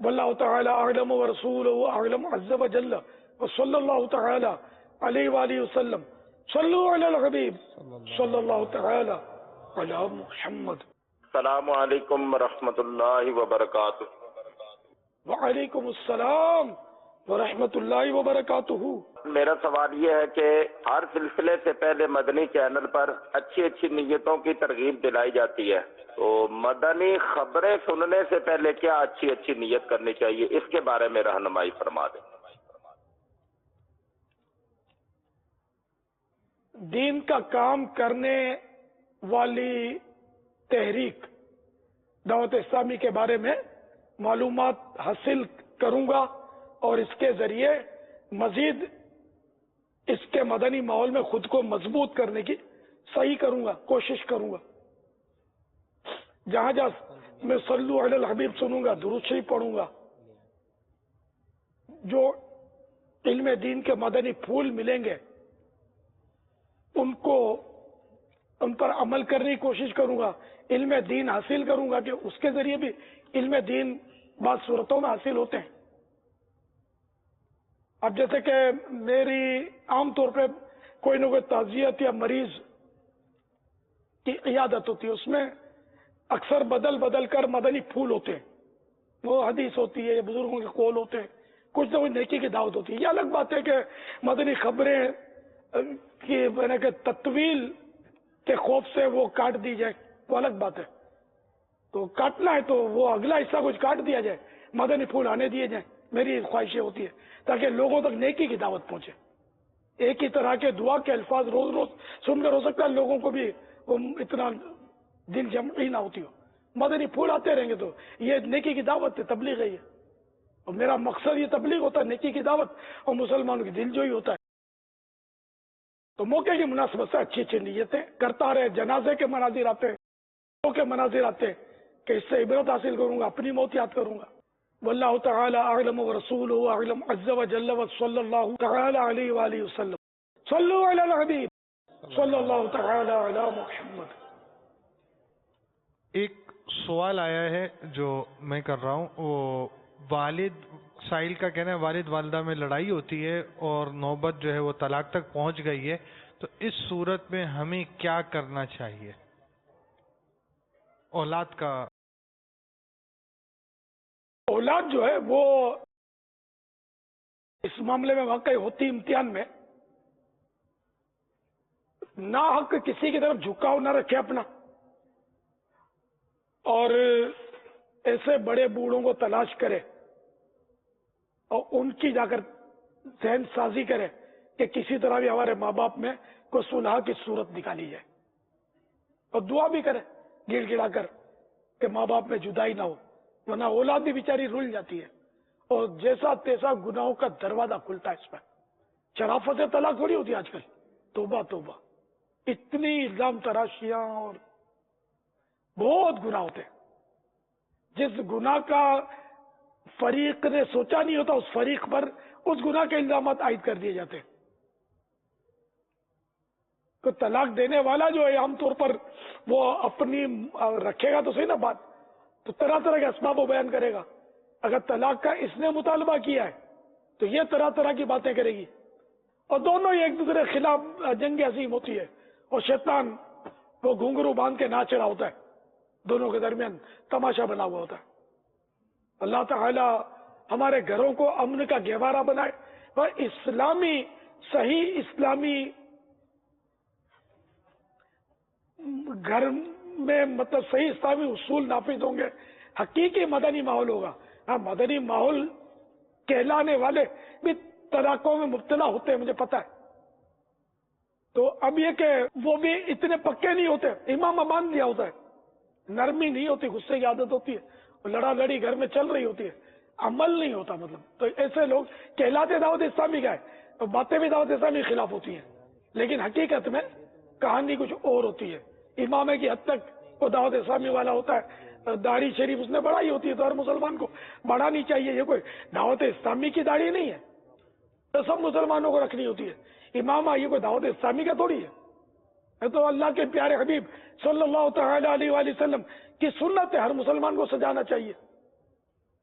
واللہ تعالی اعلم ورسولہ اعلم عز وجل وصلی اللہ تعالی علیہ وآلہ وسلم. صلو علی الحبیب صلی اللہ تعالی علی محمد. السلام علیکم ورحمۃ اللہ وبرکاتہ. وعلیکم السلام ورحمۃ اللہ وبرکاتہ. میرا سوال یہ ہے کہ ہر سلسلے سے پہلے مدنی چینل پر اچھی اچھی نیتوں کی ترغیب دلائی جاتی ہے، تو مدنی خبریں سننے سے پہلے کیا اچھی اچھی نیت کرنی چاہیے، اس کے بارے میں رہنمائی فرما دیں. دین کا کام کرنے والی تحریک دعوت اسلامی کے بارے میں معلومات حاصل کروں گا اور اس کے ذریعے مزید اس کے مدنی ماحول میں خود کو مضبوط کرنے کی صحیح کروں گا، کوشش کروں گا. جہاں جہاں میں صلو علی الحبیب سنوں گا، درود شریف پڑھوں گا، جو علم دین کے مدنی پھول ملیں گے ان پر عمل کرنے کی کوشش کروں گا. علم دین حاصل کروں گا کہ اس کے ذریعے بھی علم دین بعض صورتوں میں حاصل ہوتے ہیں. اب جیسے کہ میری عام طور پہ کوئی نہ کوئی تعزیت یا مریض کی عیادت ہوتی ہے، اس میں اکثر بدل بدل کر مدنی پھول ہوتے ہیں. وہ حدیث ہوتی ہے یا بزرگوں کے قول ہوتے ہیں، کچھ نہ کچھ نیکی کی دعوت ہوتی ہے. یہ الگ بات ہے کہ مدنی خبریں کی کہ تطویل کے خوف سے وہ کاٹ دی جائے، وہ الگ بات ہے. تو کاٹنا ہے تو وہ اگلا حصہ کچھ کاٹ دیا جائے، مدنی پھول آنے دیے جائیں. میری خواہشیں ہوتی ہے تاکہ لوگوں تک نیکی کی دعوت پہنچے. ایک ہی طرح کے دعا کے الفاظ روز روز سن کر ہو سکتا ہے لوگوں کو بھی اتنا دل جمعی نہ ہوتی ہو. مدنی پھول آتے رہیں گے تو یہ نیکی کی دعوت ہے، تبلیغ ہے یہ. اور میرا مقصد یہ تبلیغ ہوتا ہے، نیکی کی دعوت اور مسلمانوں کی دل جوئی ہوتا ہے. تو موقع کی مناسبت سے اچھی اچھی نیتیں کرتا رہے. جنازے کے مناظر آتے ہیں، کے مناظر آتے ہیں کہ اس سے عبرت حاصل کروں گا، اپنی موت یاد کروں گا. واللہ تعالی اعلم ورسولہ اعلم عز وجل وصلی اللہ تعالی علیہ وآلہ وسلم. صلو علی الحبیب صلی اللہ تعالی علی محمد. ایک سوال آیا ہے جو میں کر رہا ہوں. وہ والد سائل کا کہنا ہے والد والدہ میں لڑائی ہوتی ہے اور نوبت جو ہے وہ طلاق تک پہنچ گئی ہے، تو اس صورت میں ہمیں کیا کرنا چاہیے؟ اولاد کا اولاد جو ہے وہ اس معاملے میں واقع ہوتی امتحان میں نا حق کسی کی طرف جھکاؤ نہ رکھے اپنا، اور ایسے بڑے بوڑھوں کو تلاش کرے اور ان کی جا کر ذہن سازی کرے کہ کسی طرح بھی ہمارے ماں باپ میں کوئی صلح کی صورت نکالی جائے، اور دعا بھی کرے گڑ گڑا کر کہ ماں باپ میں جدائی نہ ہو، ورنہ اولاد بھی بیچاری رول جاتی ہے اور جیسا تیسا گناہوں کا دروازہ کھلتا ہے اس پر. شرافت طلاق تھوڑی ہوتی ہے آج کل. توبہ توبہ، اتنی الزام تراشیاں اور بہت گناہ ہوتے ہیں. جس گناہ کا فریق نے سوچا نہیں ہوتا اس فریق پر اس گناہ کے الزامات عائد کر دیے جاتے ہیں. تو طلاق دینے والا جو ہے عام طور پر وہ اپنی رکھے گا تو صحیح نا بات، تو طرح طرح کے اسباب و بیان کرے گا. اگر طلاق کا اس نے مطالبہ کیا ہے تو یہ طرح طرح کی باتیں کرے گی، اور دونوں ہی ایک دوسرے کے خلاف جنگ عظیم ہوتی ہے، اور شیطان وہ گھنگرو باندھ کے ناچ رہا ہوتا ہے، دونوں کے درمیان تماشا بنا ہوا ہوتا ہے. اللہ تعالی ہمارے گھروں کو امن کا گہوارہ بنائے اور اسلامی صحیح اسلامی گھر میں مطلب صحیح اسلامی اصول نافذ ہوں گے، حقیقی مدنی ماحول ہوگا. ہاں مدنی ماحول کہلانے والے بھی طلاقوں میں مبتلا ہوتے ہیں، مجھے پتا ہے. تو اب یہ کہ وہ بھی اتنے پکے نہیں ہوتے، امام مان دیا ہوتا ہے، نرمی نہیں ہوتی، غصے کی عادت ہوتی ہے، لڑا لڑی گھر میں چل رہی ہوتی ہے، عمل نہیں ہوتا. مطلب تو ایسے لوگ کہلاتے دعوت اسلامی کا ہے، تو باتیں بھی دعوت اسلامی کے خلاف ہوتی ہیں، لیکن حقیقت میں کہانی کچھ اور ہوتی ہے. امام کی حد تک وہ دعوت اسلامی والا ہوتا ہے، داڑھی شریف اس نے بڑھائی ہوتی ہے، تو ہر مسلمان کو بڑھانی چاہیے. یہ کوئی دعوت اسلامی کی داڑھی نہیں ہے، تو سب مسلمانوں کو رکھنی ہوتی ہے. امامہ یہ کوئی دعوت اسلامی کا تھوڑی ہے، یہ تو اللہ کے پیارے حبیب صلی اللہ تعالی علیہ وآلہ وسلم کی سنت ہے، ہر مسلمان کو سجانا چاہیے.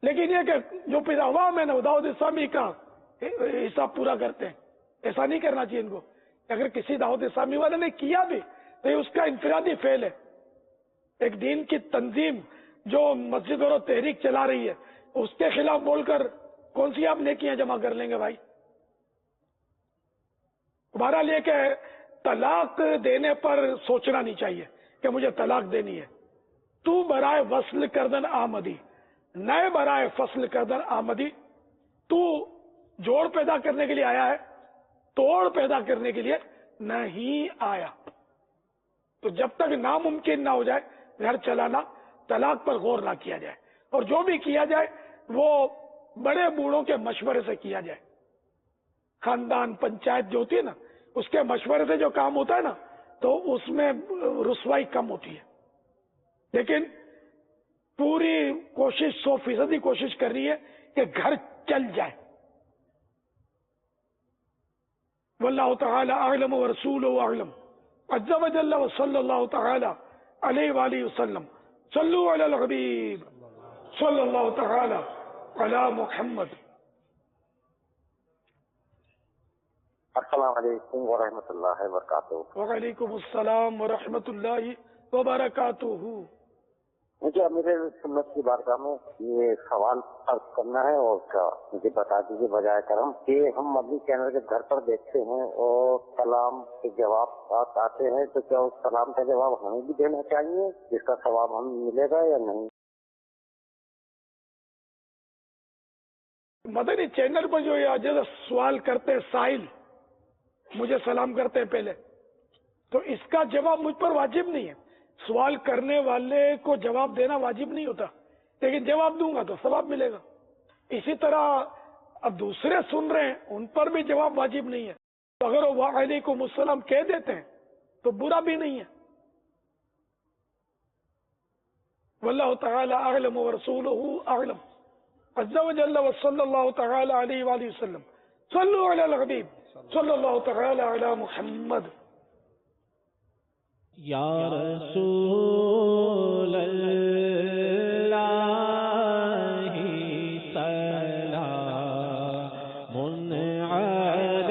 لیکن یہ کہ جو پیدا ہوا میں نے دعوت اسلامی کا حساب پورا کرتے ہیں، ایسا نہیں کرنا چاہیے ان کو. اگر کسی دعوت اسلامی والے نے کیا بھی تو یہ اس کا انفرادی فعل ہے. ایک دین کی تنظیم جو مسجد اور تحریک چلا رہی ہے اس کے خلاف بول کر کون سی آپ نیکیاں جمع کر لیں گے بھائی؟ بہرحال یہ کہ طلاق دینے پر سوچنا نہیں چاہیے کہ مجھے طلاق دینی ہے. تو برائے وصل کردن آمدی، نئے برائے فصل کردن آمدی. تو جوڑ پیدا کرنے کے لیے آیا ہے، توڑ پیدا کرنے کے لیے نہیں آیا. تو جب تک ناممکن نہ ہو جائے گھر چلانا، طلاق پر غور نہ کیا جائے، اور جو بھی کیا جائے وہ بڑے بوڑھوں کے مشورے سے کیا جائے. خاندان پنچایت جو ہوتی ہے نا، اس کے مشورے سے جو کام ہوتا ہے نا تو اس میں رسوائی کم ہوتی ہے. لیکن پوری کوشش 100% کوشش کر رہی ہے کہ گھر چل جائے. واللہ تعالی اعلم ورسولہ اعلم عز وجل وصلی اللہ تعالی علیہ وآلہ وسلم. صلو علی الحبیب صلی اللہ تعالی علی محمد. السلام علیکم ورحمۃ اللہ وبرکاتہ. وعلیکم السلام ورحمۃ اللہ وبرکاتہ. مجھے امیر سنت کی بارگاہ میں یہ سوال عرض کرنا ہے، اور کیا مجھے بتا دیجیے بجائے کرم کہ ہم مدنی چینل کے گھر پر دیکھتے ہیں اور سلام کے جواب آتے ہیں، تو کیا اس سلام کا جواب ہمیں بھی دینا چاہیے جس کا ثواب ہمیں ملے گا یا نہیں؟ مدنی چینل پر جو یہ جیسے سوال کرتے ہیں سائل، مجھے سلام کرتے ہیں پہلے، تو اس کا جواب مجھ پر واجب نہیں ہے. سوال کرنے والے کو جواب دینا واجب نہیں ہوتا، لیکن جواب دوں گا تو ثواب ملے گا. اسی طرح اب دوسرے سن رہے ہیں ان پر بھی جواب واجب نہیں ہے، تو اگر وہ وعلیکم السلام کہہ دیتے ہیں تو برا بھی نہیں ہے. واللہ تعالی اعلم ورسولہ اعلم عز وجل وصلی اللہ تعالی علیہ وآلہ وسلم. صلو علی الحبیب صلی اللہ تعالی علی محمد. یا رسول اللہ سلام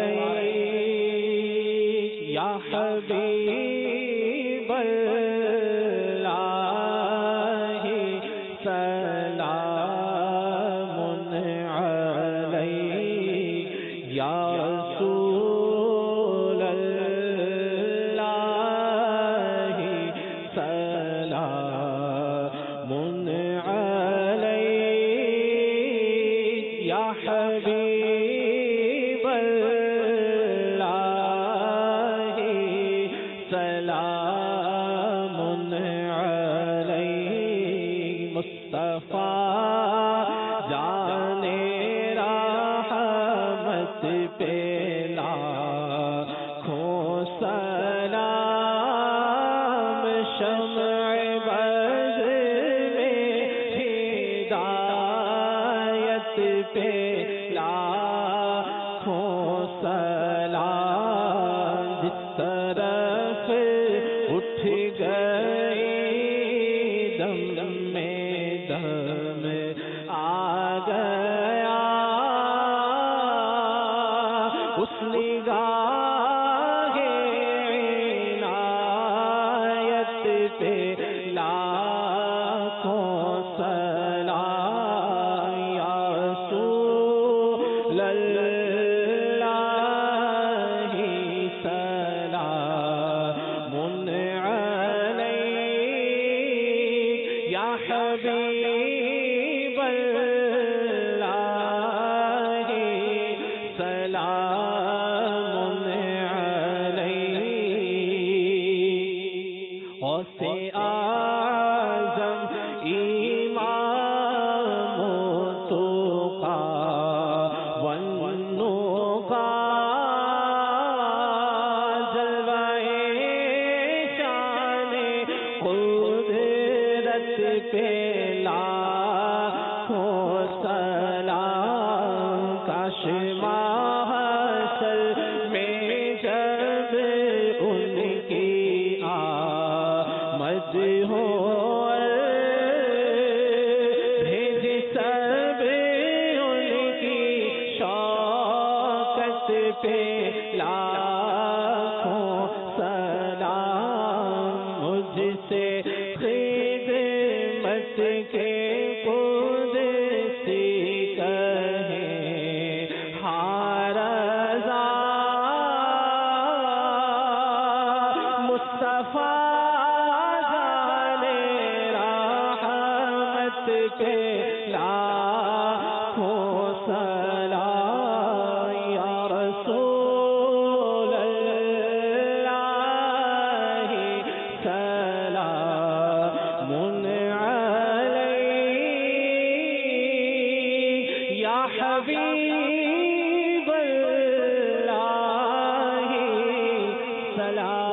علیک، یا حبیب اللہ سلام علیک، یا رسول اللہ سلام علیک، یا حبیب اللہ سلام علیک. مصطفیٰ جان رحمت پہ لاکھوں سلام، شمع بز میں ہدایت پہ لاکھوں سلام. جس طرف اٹھ گئی دم میں دم آ گیا، اس نگاہ عنایت پہ لاکھوں سلام. یا رسول اللہ سلام علیک، یا حبیب اللہ سلام علیک. غوث اعظم امام تقی والنقی، جلوہ شان قدرت پہ لاکھوں سلام. کاش محشر میں جب ان کی آمد ہو، بھیج سر کے قدسی کہیں ہاں رضا مصطفیٰ جانے رحمت کے لاکھوں سلام یا رسول اللہ سلام علیک یا حبیب اللہ سلام